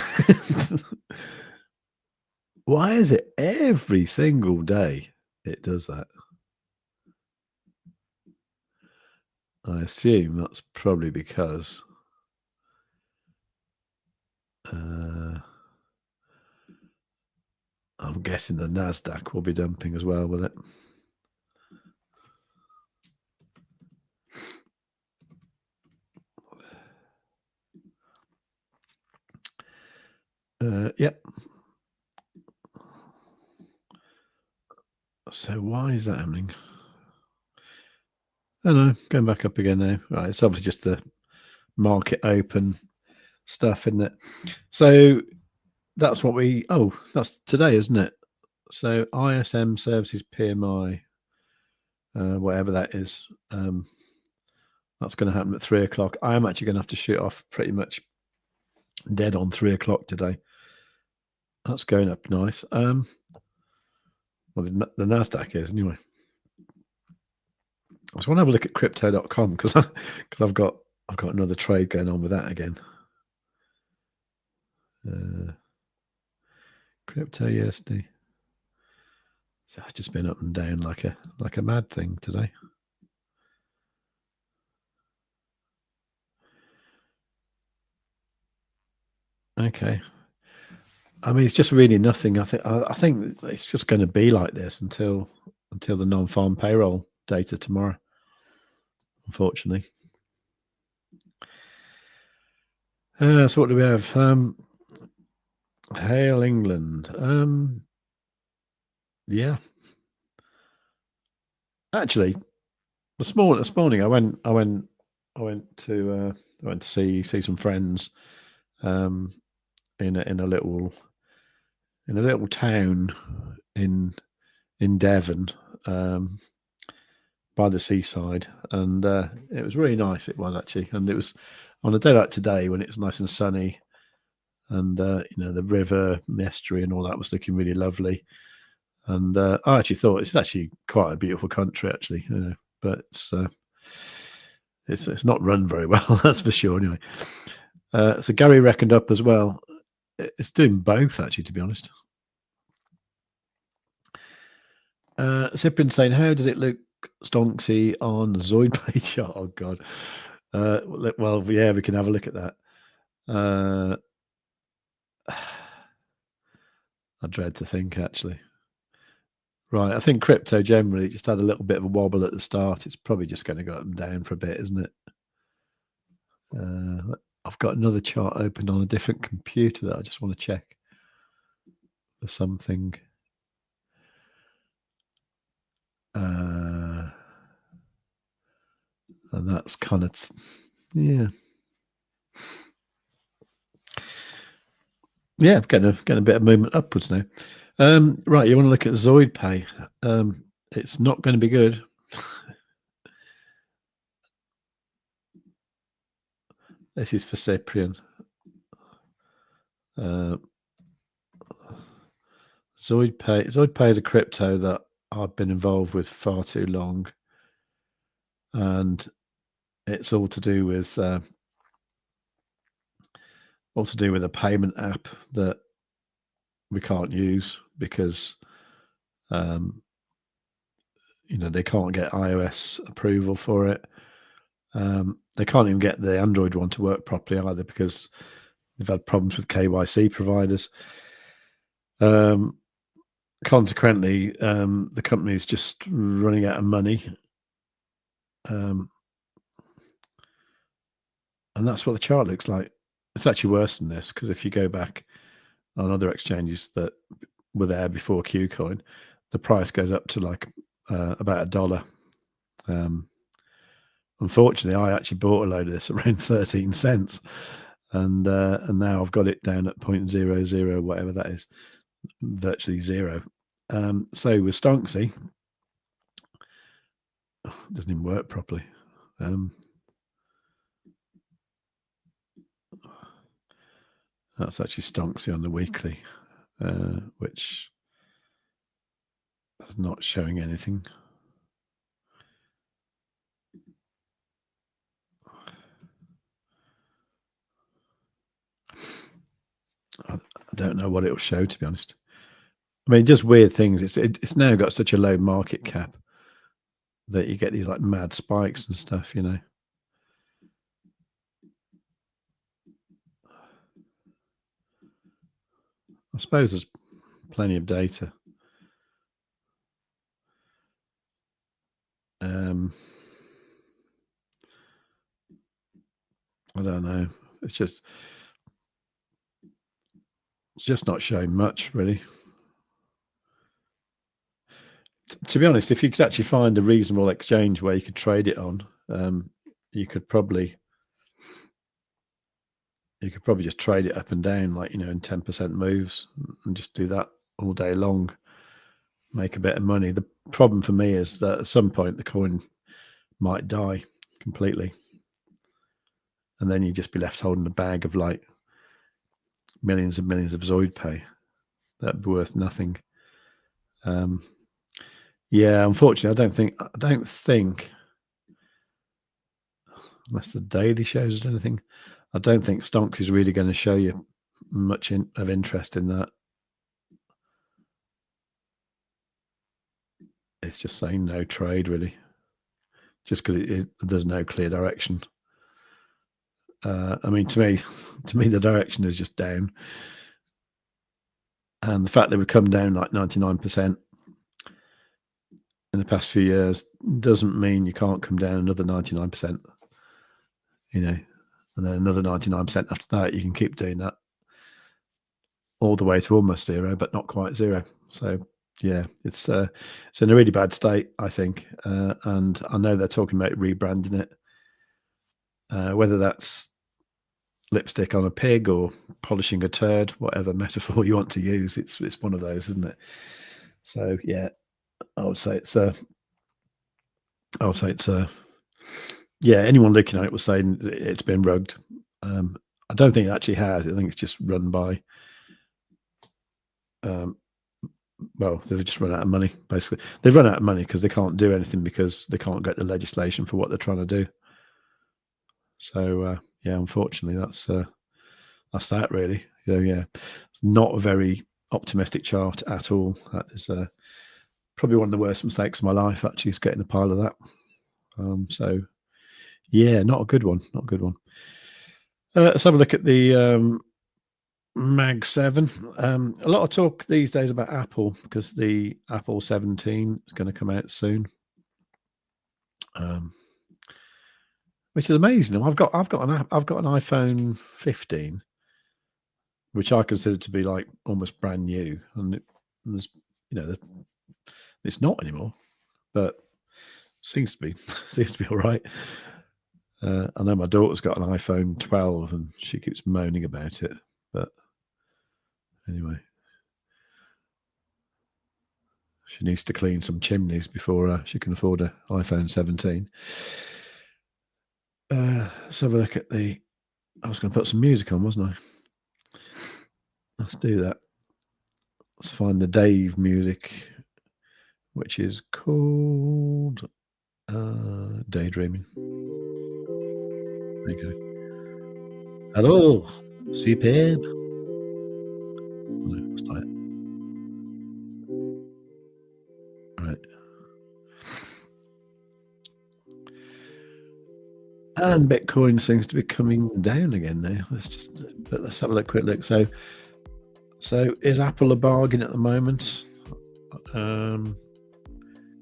Why is it every single day it does that? I assume that's probably because I'm guessing the NASDAQ will be dumping as well, will it? Yep. So why is that happening? Oh no, going back up again now. Right, it's obviously just the market open stuff, isn't it? So that's what we. Oh, that's today, isn't it? So ISM Services PMI, whatever that is, that's going to happen at 3 o'clock. I am actually going to have to shoot off pretty much dead on 3 o'clock today. That's going up nice. Well, the Nasdaq is anyway. I just want to have a look at crypto.com because I've got another trade going on with that again. Crypto USD. So it's just been up and down like a mad thing today. Okay. I mean, it's just really nothing. I think it's just going to be like this until the non-farm payroll data tomorrow. Unfortunately. So what do we have? Hail England. Yeah. Actually, this morning I went to see some friends in a little town in Devon, by the seaside, and it was really nice. It was actually, and it was on a day like today when it was nice and sunny, and the river, and the estuary, and all that was looking really lovely. And I actually thought it's actually quite a beautiful country, actually, but it's not run very well, that's for sure. Anyway, so Gary reckoned up as well. It's doing both, actually, to be honest. Cyprian saying, how does it look, Stonksy, on the Zoid page? Oh God. Well, yeah, we can have a look at that. I dread to think, actually. Right, I think crypto generally just had a little bit of a wobble at the start. It's probably just going to go up and down for a bit, isn't it? I've got another chart open on a different computer that I just want to check for something. And that's kind of, yeah. Yeah, getting a bit of movement upwards now. Right, you want to look at Zoid Pay. It's not going to be good. This is for Cyprian. Zoid Pay is a crypto that I've been involved with far too long, and it's all to do with a payment app that we can't use because they can't get iOS approval for it. They can't even get the Android one to work properly either because they've had problems with KYC providers. Consequently, the company is just running out of money. And that's what the chart looks like. It's actually worse than this because if you go back on other exchanges that were there before KuCoin, the price goes up to like about $1. Unfortunately, I actually bought a load of this around 13 cents, and now I've got it down at 0.00 whatever that is, virtually zero. So with Stonksy, it doesn't even work properly. That's actually Stonksy on the weekly, which is not showing anything. I don't know what it will show, to be honest. I mean, it does weird things. It's now got such a low market cap that you get these like mad spikes and stuff, I suppose there's plenty of data. I don't know. It's just It's just not showing much, really. To be honest, if you could actually find a reasonable exchange where you could trade it on, you could probably just trade it up and down, like, in 10% moves, and just do that all day long, make a bit of money. The problem for me is that at some point the coin might die completely, and then you'd just be left holding a bag of like millions and millions of Zoid pay. That'd be worth nothing. Yeah, unfortunately, I don't think, unless the daily shows anything, I don't think Stonks is really going to show you much of interest in that. It's just saying no trade, really, just because there's no clear direction. I mean, to me, the direction is just down, and the fact that we've come down like 99% in the past few years doesn't mean you can't come down another 99%. And then another 99% after that. You can keep doing that all the way to almost zero, but not quite zero. So yeah, it's in a really bad state, I think, and I know they're talking about rebranding it. Whether that's lipstick on a pig or polishing a turd, whatever metaphor you want to use, it's one of those, isn't it? So yeah, I would say it's yeah, anyone looking at it was saying it's been rugged. I don't think it actually has. I think it's just run by well, they've just run out of money, basically. They've run out of money because they can't do anything, because they can't get the legislation for what they're trying to do. So yeah, unfortunately, that's that, really. Yeah, it's not a very optimistic chart at all. That is probably one of the worst mistakes of my life, actually, is getting a pile of that. So yeah, not a good one. Not a good one. Let's have a look at the Mag 7. A lot of talk these days about Apple, because the Apple 17 is going to come out soon, which is amazing. I've got an iPhone 15, which I consider to be like almost brand new, and there's it's not anymore, but seems to be all right. I know my daughter's got an iPhone 12 and she keeps moaning about it, but anyway, she needs to clean some chimneys before she can afford an iPhone 17. Let's have a look at I was going to put some music on, wasn't I? Let's do that. Let's find the Dave music, which is called Daydreaming. There you go. Hello, superb. No, that's not it. Right. And Bitcoin seems to be coming down again now. Let's have a quick look. So is Apple a bargain at the moment?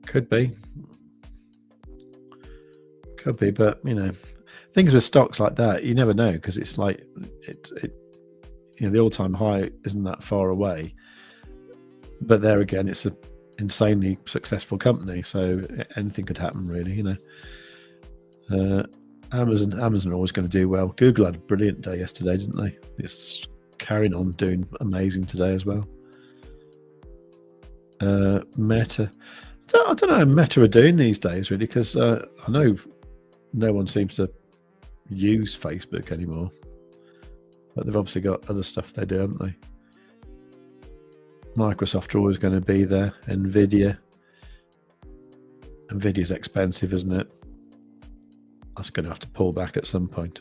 Could be, but things with stocks like that, you never know, because it's like the all-time high isn't that far away. But there again, it's an insanely successful company, so anything could happen, really. Amazon are always going to do well. Google had a brilliant day yesterday, didn't they? It's carrying on doing amazing today as well. Meta, I don't know how Meta are doing these days, really, because I know no one seems to use Facebook anymore, but they've obviously got other stuff they do, haven't they? Microsoft are always going to be there. Nvidia's expensive, isn't it? That's going to have to pull back at some point.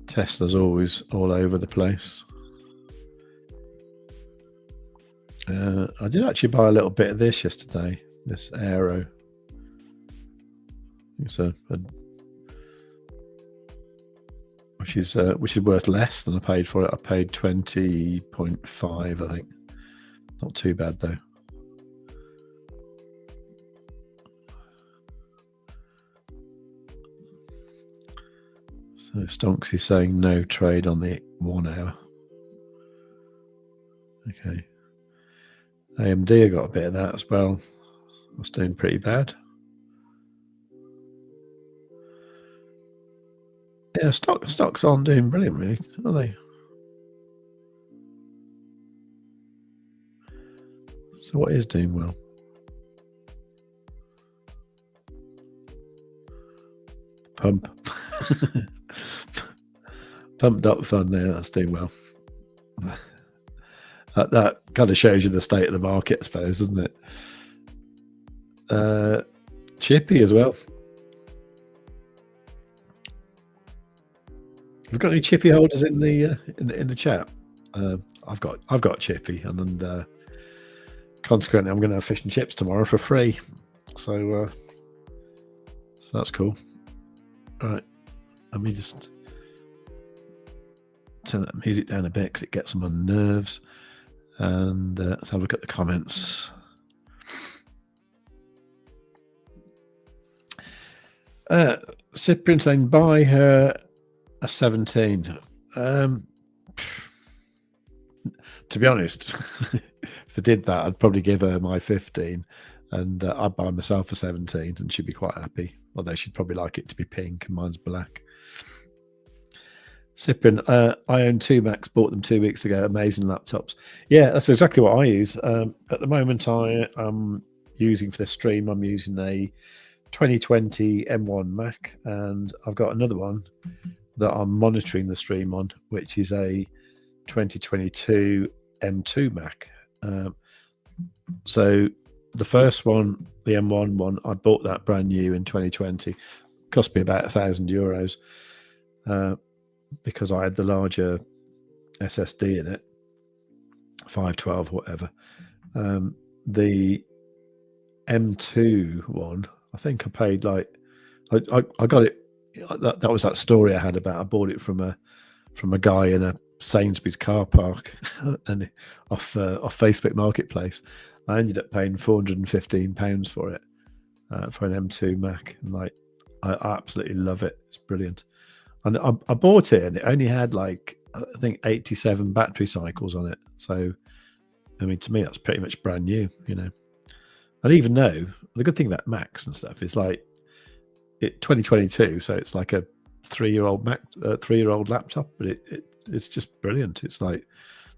Tesla's always all over the place. I did actually buy a little bit of this yesterday, this Aero. It's which is worth less than I paid for it. I paid 20.5, I think. Not too bad though. So Stonksy saying no trade on the 1 hour. Okay. AMD, I got a bit of that as well. That's doing pretty bad. Yeah, stocks aren't doing brilliant, really, are they? So what is doing well? Pump. Pumped up fund there, that's doing well. That kind of shows you the state of the market, I suppose, doesn't it? Chippy as well. We've got any Chippy holders in the chat? I've got Chippy, and consequently, I'm going to have fish and chips tomorrow for free. So that's cool. All right, let me just turn that music down a bit because it gets on my nerves. And let's have a look at the comments. Cyprian saying buy her a 17. To be honest, if I did that, I'd probably give her my 15, and I'd buy myself a 17, and she'd be quite happy. Although she'd probably like it to be pink, and mine's black. Cyprian, I own 2 Macs, bought them 2 weeks ago. Amazing laptops. Yeah, that's exactly what I use. At the moment, I am using for this stream, I'm using a 2020 M1 Mac, and I've got another one that I'm monitoring the stream on, which is a 2022 M2 Mac. So the first one, the M1 one, I bought that brand new in 2020. Cost me about €1,000 because I had the larger SSD in it, 512, whatever. The M2 one, I think I paid like, I got it. That was that story I had about I bought it from a guy in a Sainsbury's car park and off Facebook Marketplace. I ended up paying £415 for it for an M2 Mac, and like I absolutely love it. It's brilliant. And I bought it, and it only had like I think 87 battery cycles on it. So I mean, to me, that's pretty much brand new, you know. And even though the good thing about Macs and stuff is like 2022, so it's like a 3-year-old Mac, 3-year-old laptop, but it's just brilliant. It's like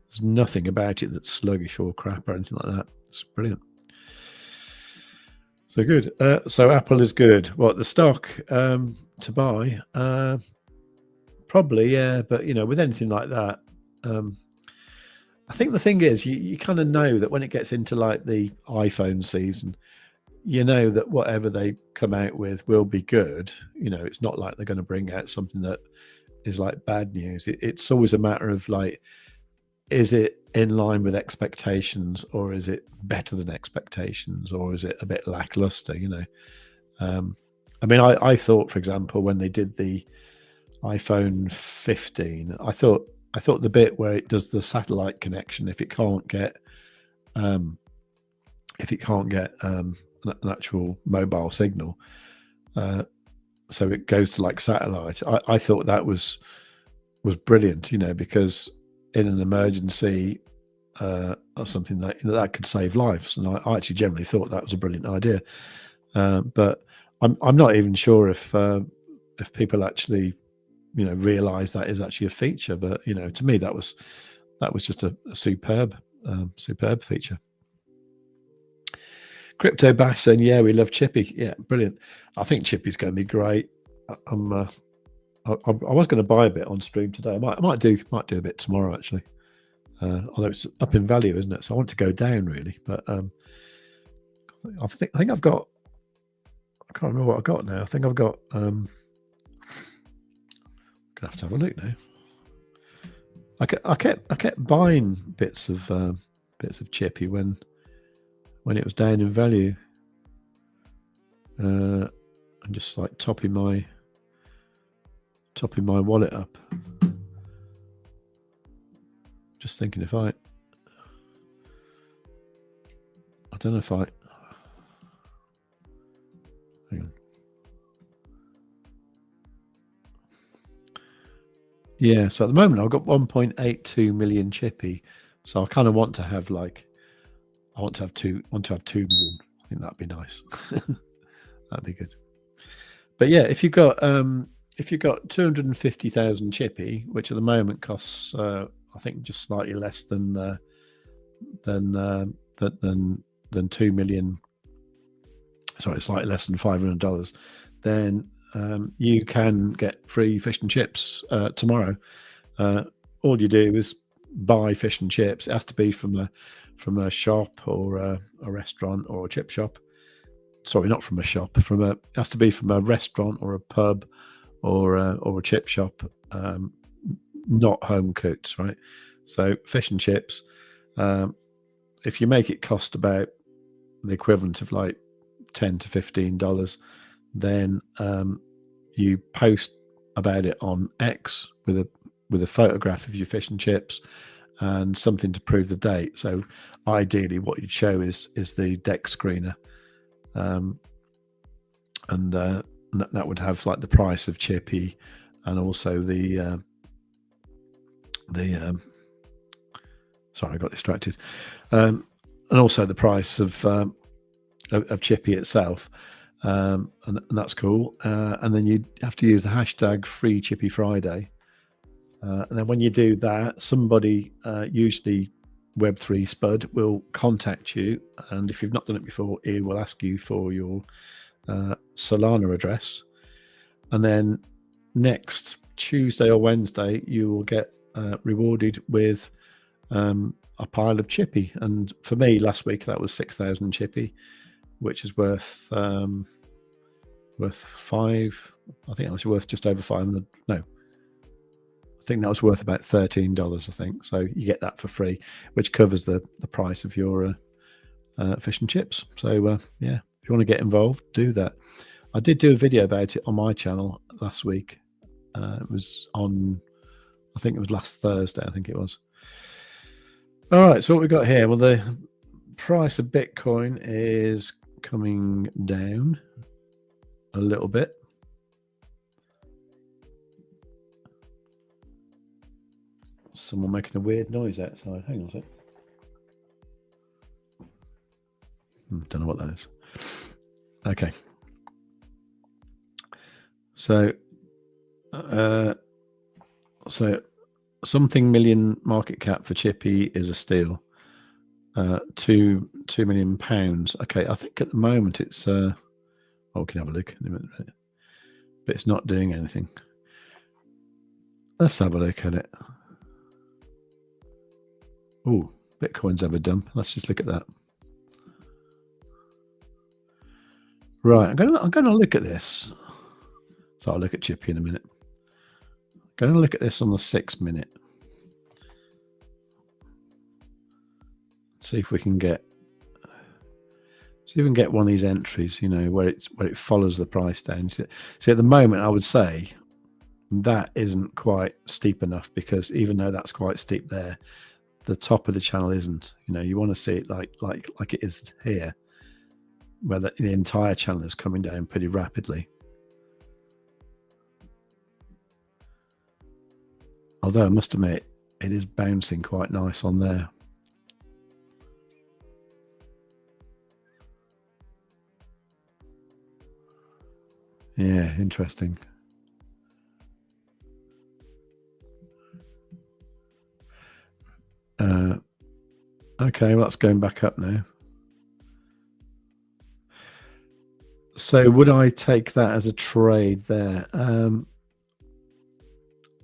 there's nothing about it that's sluggish or crap or anything like that. It's brilliant. So good. So Apple is good. What the stock to buy? Probably, yeah. But you know, with anything like that, I think the thing is, you kind of know that when it gets into like the iPhone season, you know that whatever they come out with will be good. You know, it's not like they're going to bring out something that is like bad news. It's always a matter of like, is it in line with expectations, or is it better than expectations, or is it a bit lackluster? You know, I mean, I thought, for example, when they did the iPhone 15, I thought the bit where it does the satellite connection, if it can't get an actual mobile signal, so it goes to like satellite. I thought that was brilliant, you know, because in an emergency or something that could save lives, and I actually generally thought that was a brilliant idea. But I'm not even sure if people actually, you know, realize that is actually a feature. But you know, to me, that was just a superb feature. Crypto Bash saying, yeah, we love Chippy. Yeah, brilliant. I think Chippy's going to be great. I was going to buy a bit on stream today. I might do a bit tomorrow actually. Although it's up in value, isn't it? So I want to go down really. But I think I've got. I can't remember what I got now. I think I've got. Gonna have to have a look now. I kept buying bits of Chippy when it was down in value. I'm just like topping my wallet up. Just thinking if I don't know if hang on. Yeah, so at the moment I've got 1.82 million chippy. So I kind of want to have like, I want to have 2 million. I think that'd be nice. That'd be good. But yeah, if you've got 250,000 chippy, which at the moment costs I think just slightly less than 2 million. Sorry, slightly less than $500. Then you can get free fish and chips tomorrow. All you do is buy fish and chips. It has to be from a shop or a restaurant or a chip shop. Sorry, not from a shop. It has to be from a restaurant or a pub or a chip shop. Not home cooked, right? So fish and chips. If you make it cost about the equivalent of like $10 to $15, then you post about it on X with a photograph of your fish and chips and something to prove the date. So ideally, what you'd show is the deck screener, and that would have like the price of chippy and also the sorry, I got distracted, and also the price of chippy itself. And that's cool. And then you have to use the hashtag Free Chippy Friday. And then when you do that, somebody, usually Web3 Spud, will contact you. And if you've not done it before, it will ask you for your Solana address. And then next Tuesday or Wednesday, you will get rewarded with a pile of chippy. And for me, last week, that was 6,000 chippy, which is worth five. I think that was worth just over 500. No, I think that was worth about $13. I think so. You get that for free, which covers the price of your fish and chips. So yeah, if you want to get involved, do that. I did do a video about it on my channel last week. It was on, I think it was last Thursday. I think it was. All right. So what we got here? Well, the price of Bitcoin is coming down a little bit. Someone making a weird noise outside. Hang on a sec. Don't know what that is. Okay. So something million market cap for chippy is a steal. £2 million. Okay, I think at the moment it's we can have a look in a minute, but it's not doing anything. Let's have a look at it. Oh, Bitcoin's ever dump. Let's just look at that. Right, I'm going to look at this. So I'll look at chippy in a minute. I'm going to look at this on the 6 minute. See if we can get one of these entries, you know, where it follows the price down. See, at the moment, I would say that isn't quite steep enough, because even though that's quite steep there, the top of the channel isn't. You know, you want to see it like it is here, where the entire channel is coming down pretty rapidly. Although I must admit, it is bouncing quite nice on there. Yeah, interesting. Okay, well, that's going back up now. So would I take that as a trade there?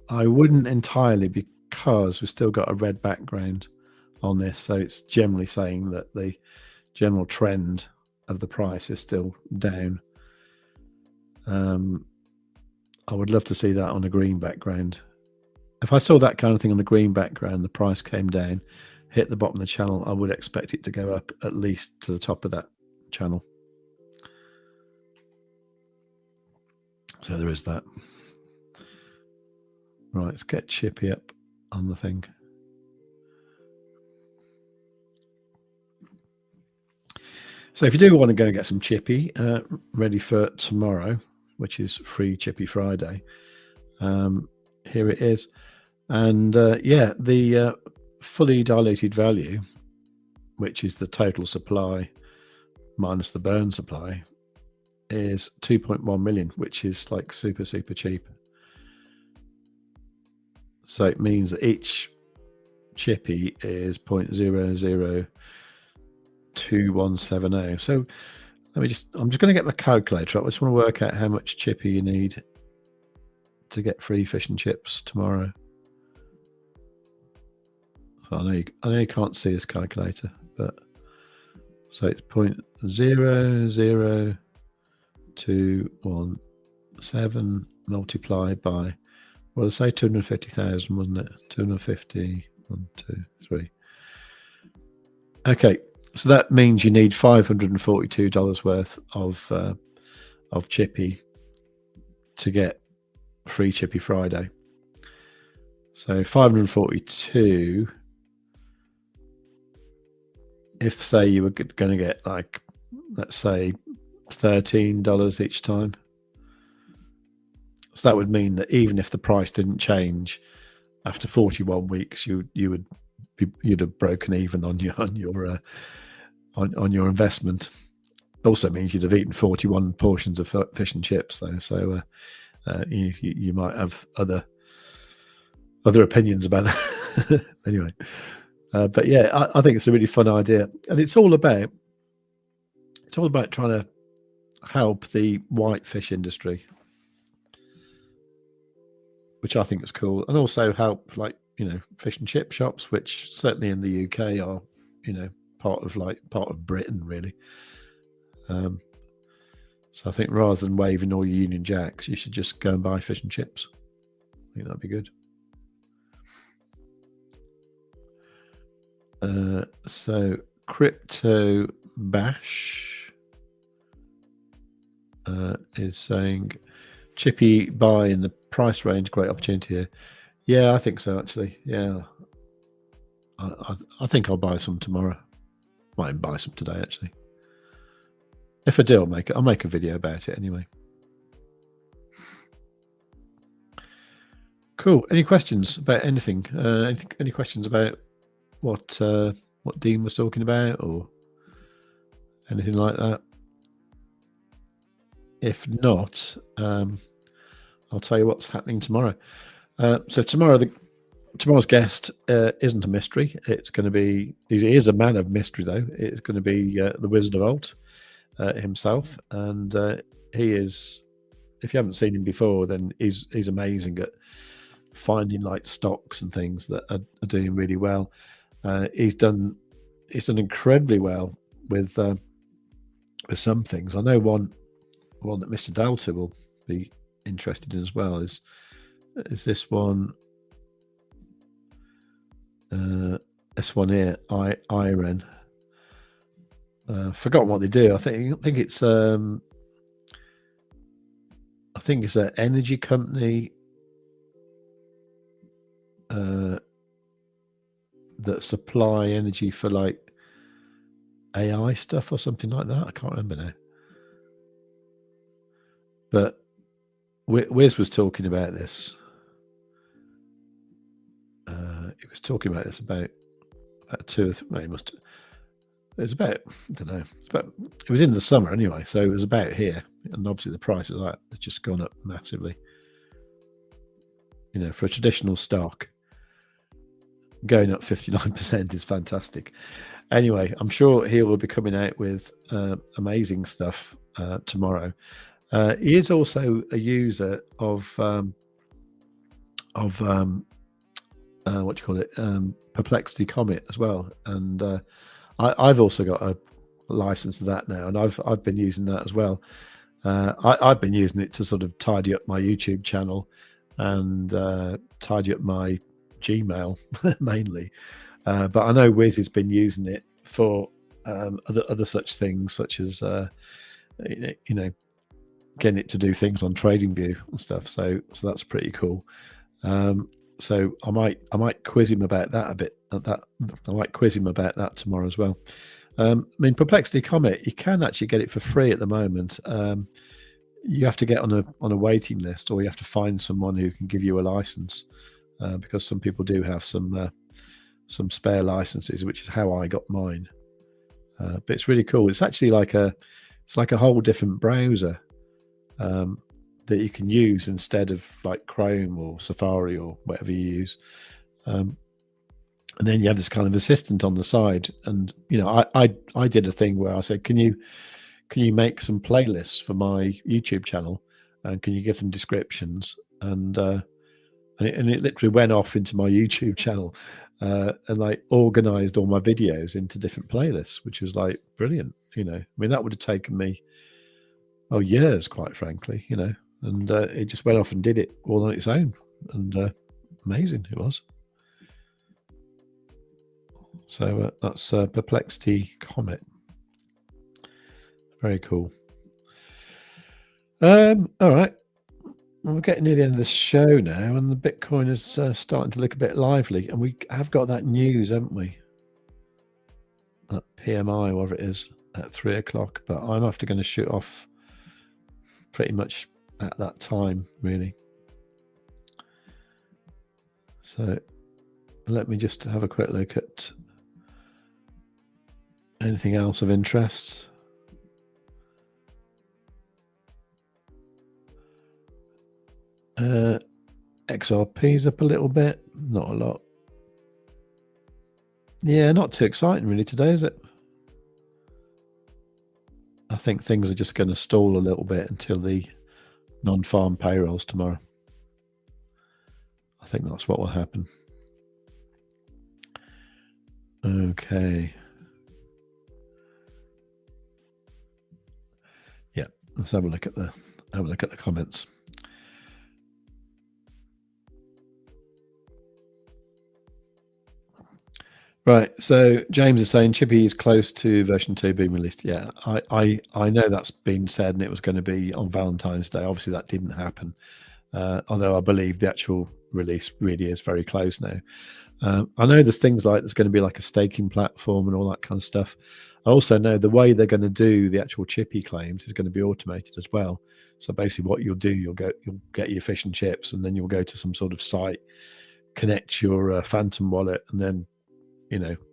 I wouldn't entirely, because we've still got a red background on this. So it's generally saying that the general trend of the price is still down. I would love to see that on a green background. If I saw that kind of thing on a green background, the price came down, hit the bottom of the channel, I would expect it to go up at least to the top of that channel. So there is that. Right, let's get chippy up on the thing. So if you do want to go and get some chippy ready for tomorrow, which is Free Chippy Friday, here it is. And yeah, the fully diluted value, which is the total supply minus the burn supply, is 2.1 million, which is like super cheap. So it means that each chippy is 0.002170. So I'm just going to get my calculator up. I just want to work out how much chippy you need to get free fish and chips tomorrow. So I know you can't see this calculator, but so it's 0.00217 multiplied by, well, let's say 250,000, wasn't it? 250, 1, 2, 3. Okay, so that means you need $542 worth of chippy to get free Chippy Friday. So 542. If say you were going to get like, let's say $13 each time. So that would mean that even if the price didn't change after 41 weeks, you'd have broken even on your investment. It also means you'd have eaten 41 portions of fish and chips though. So you might have other opinions about that. Anyway, but yeah, I think it's a really fun idea, and it's all about trying to help the white fish industry, which I think is cool, and also help, like, fish and chip shops, which certainly in the UK are, part of Britain really. So I think rather than waving all your Union Jacks, you should just go and buy fish and chips. I think that'd be good. So Crypto Bash is saying chippy buy in the price range, great opportunity here. Yeah, I think so actually. Yeah, I think I'll buy some tomorrow. Might even buy some today actually. If I do, I'll make a video about it anyway. Cool. Any questions about anything? Any questions about what Dean was talking about or anything like that? If not, I'll tell you what's happening tomorrow. So tomorrow's guest isn't a mystery. It's going to be, he is a man of mystery though. It's going to be the Wizard of Alt himself, and he is, if you haven't seen him before, then he's amazing at finding like stocks and things that are doing really well. He's done incredibly well with some things. I know one that Mr. Delta will be interested in as well is this one. This one here, Iron. Forgotten what they do. I think it's an energy company that supply energy for like AI stuff or something like that. I can't remember now. But Wiz was talking about this. He was talking about this about 2 or 3. Well, it was about, I don't know. It was in the summer anyway, so it was about here. And obviously the price of that has just gone up massively. For a traditional stock, going up 59% is fantastic. Anyway, I'm sure he will be coming out with amazing stuff tomorrow. He is also a user of what do you call it? Perplexity Comet as well, and I've also got a license to that now, and I've been using that as well. I've been using it to sort of tidy up my YouTube channel and tidy up my Gmail mainly, but I know Wiz has been using it for other such things, such as getting it to do things on TradingView and stuff. So that's pretty cool. So I might quiz him about that a bit. I might quiz him about that tomorrow as well. I mean, Perplexity Comet, you can actually get it for free at the moment. you have to get on a waiting list, or you have to find someone who can give you a license, because some people do have some spare licenses, which is how I got mine. But it's really cool. It's actually like a whole different browser that you can use instead of like Chrome or Safari or whatever you use. And then you have this kind of assistant on the side. And I did a thing where I said, can you make some playlists for my YouTube channel, and can you give them descriptions? And it literally went off into my YouTube channel, and like organized all my videos into different playlists, which was like brilliant. I mean, that would have taken me years, quite frankly. And it just went off and did it all on its own, and amazing it was. So that's Perplexity Comet. Very cool. All right. Well, we're getting near the end of the show now, and the Bitcoin is starting to look a bit lively. And we have got that news, haven't we? That PMI, whatever it is, at 3 o'clock. But I'm after going to shoot off pretty much at that time, really. So let me just have a quick look at anything else of interest. XRP's up a little bit, not a lot. Yeah, not too exciting really today, is it? I think things are just going to stall a little bit until the non-farm payrolls tomorrow. I think that's what will happen. Okay. Yeah, let's have a look at the comments. Right, so James is saying Chippy is close to version 2 being released. Yeah, I know that's been said, and it was going to be on Valentine's Day. Obviously, that didn't happen, although I believe the actual release really is very close now. I know there's things like there's going to be like a staking platform and all that kind of stuff. I also know the way they're going to do the actual Chippy claims is going to be automated as well. So basically, what you'll do, you'll get your fish and chips, and then you'll go to some sort of site, connect your Phantom wallet, and then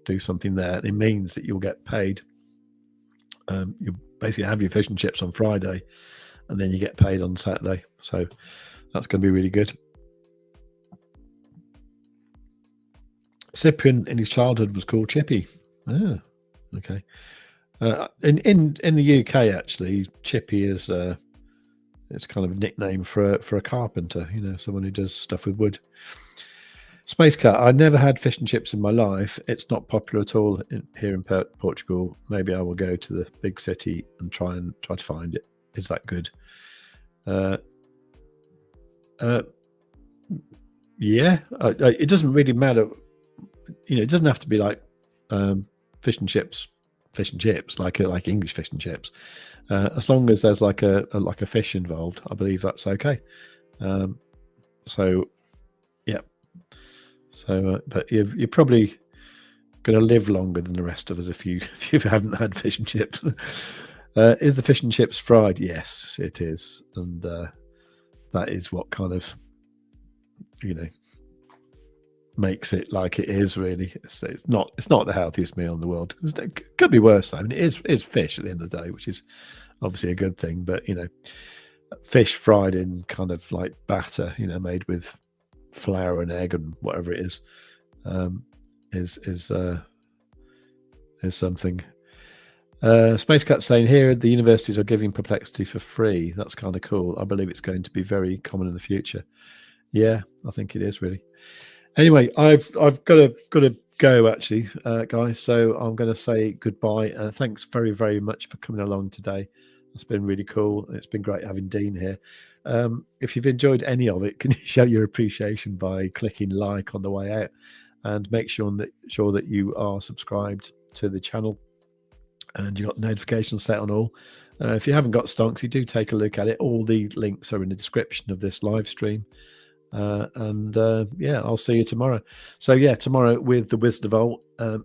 do something there. It means that you'll get paid. You basically have your fish and chips on Friday, and then you get paid on Saturday. So that's going to be really good. Cyprian in his childhood was called Chippy. Ah, okay. In the UK, actually, Chippy is it's kind of a nickname for a carpenter. Someone who does stuff with wood. Space Cat, I never had fish and chips in my life. It's not popular at all here in Portugal. Maybe I will go to the big city and try to find it. Is that good? Yeah, it doesn't really matter. It doesn't have to be like fish and chips, like English fish and chips. As long as there's like a fish involved, I believe that's okay. So, yeah. So, but you're probably going to live longer than the rest of us if you haven't had fish and chips. Is the fish and chips fried? Yes, it is, and that is what kind of makes it like it is. Really, it's not the healthiest meal in the world. It could be worse. I mean, it is fish at the end of the day, which is obviously a good thing. But fish fried in kind of like batter, made with flour and egg and whatever it is something. Space Cat saying here the universities are giving Perplexity for free. That's kind of cool. I believe it's going to be very common in the future. Yeah, I think it is really. Anyway, I've got to go actually, guys. So I'm going to say goodbye. Thanks very, very much for coming along today. It's been really cool. It's been great having Dean here. If you've enjoyed any of it, can you show your appreciation by clicking like on the way out, and make sure that you are subscribed to the channel and you've got notifications set on all. If you haven't got Stonksy, do take a look at it. All the links are in the description of this live stream. Yeah, I'll see you tomorrow. So yeah, tomorrow with the Wizard of Old.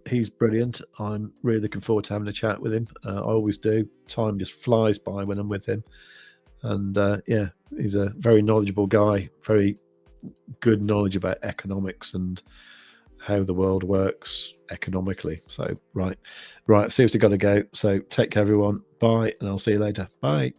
He's brilliant. I'm really looking forward to having a chat with him. I always do. Time just flies by when I'm with him. And yeah, he's a very knowledgeable guy, very good knowledge about economics and how the world works economically. So right, I've seriously got to go. So take care, everyone. Bye, and I'll see you later. Bye.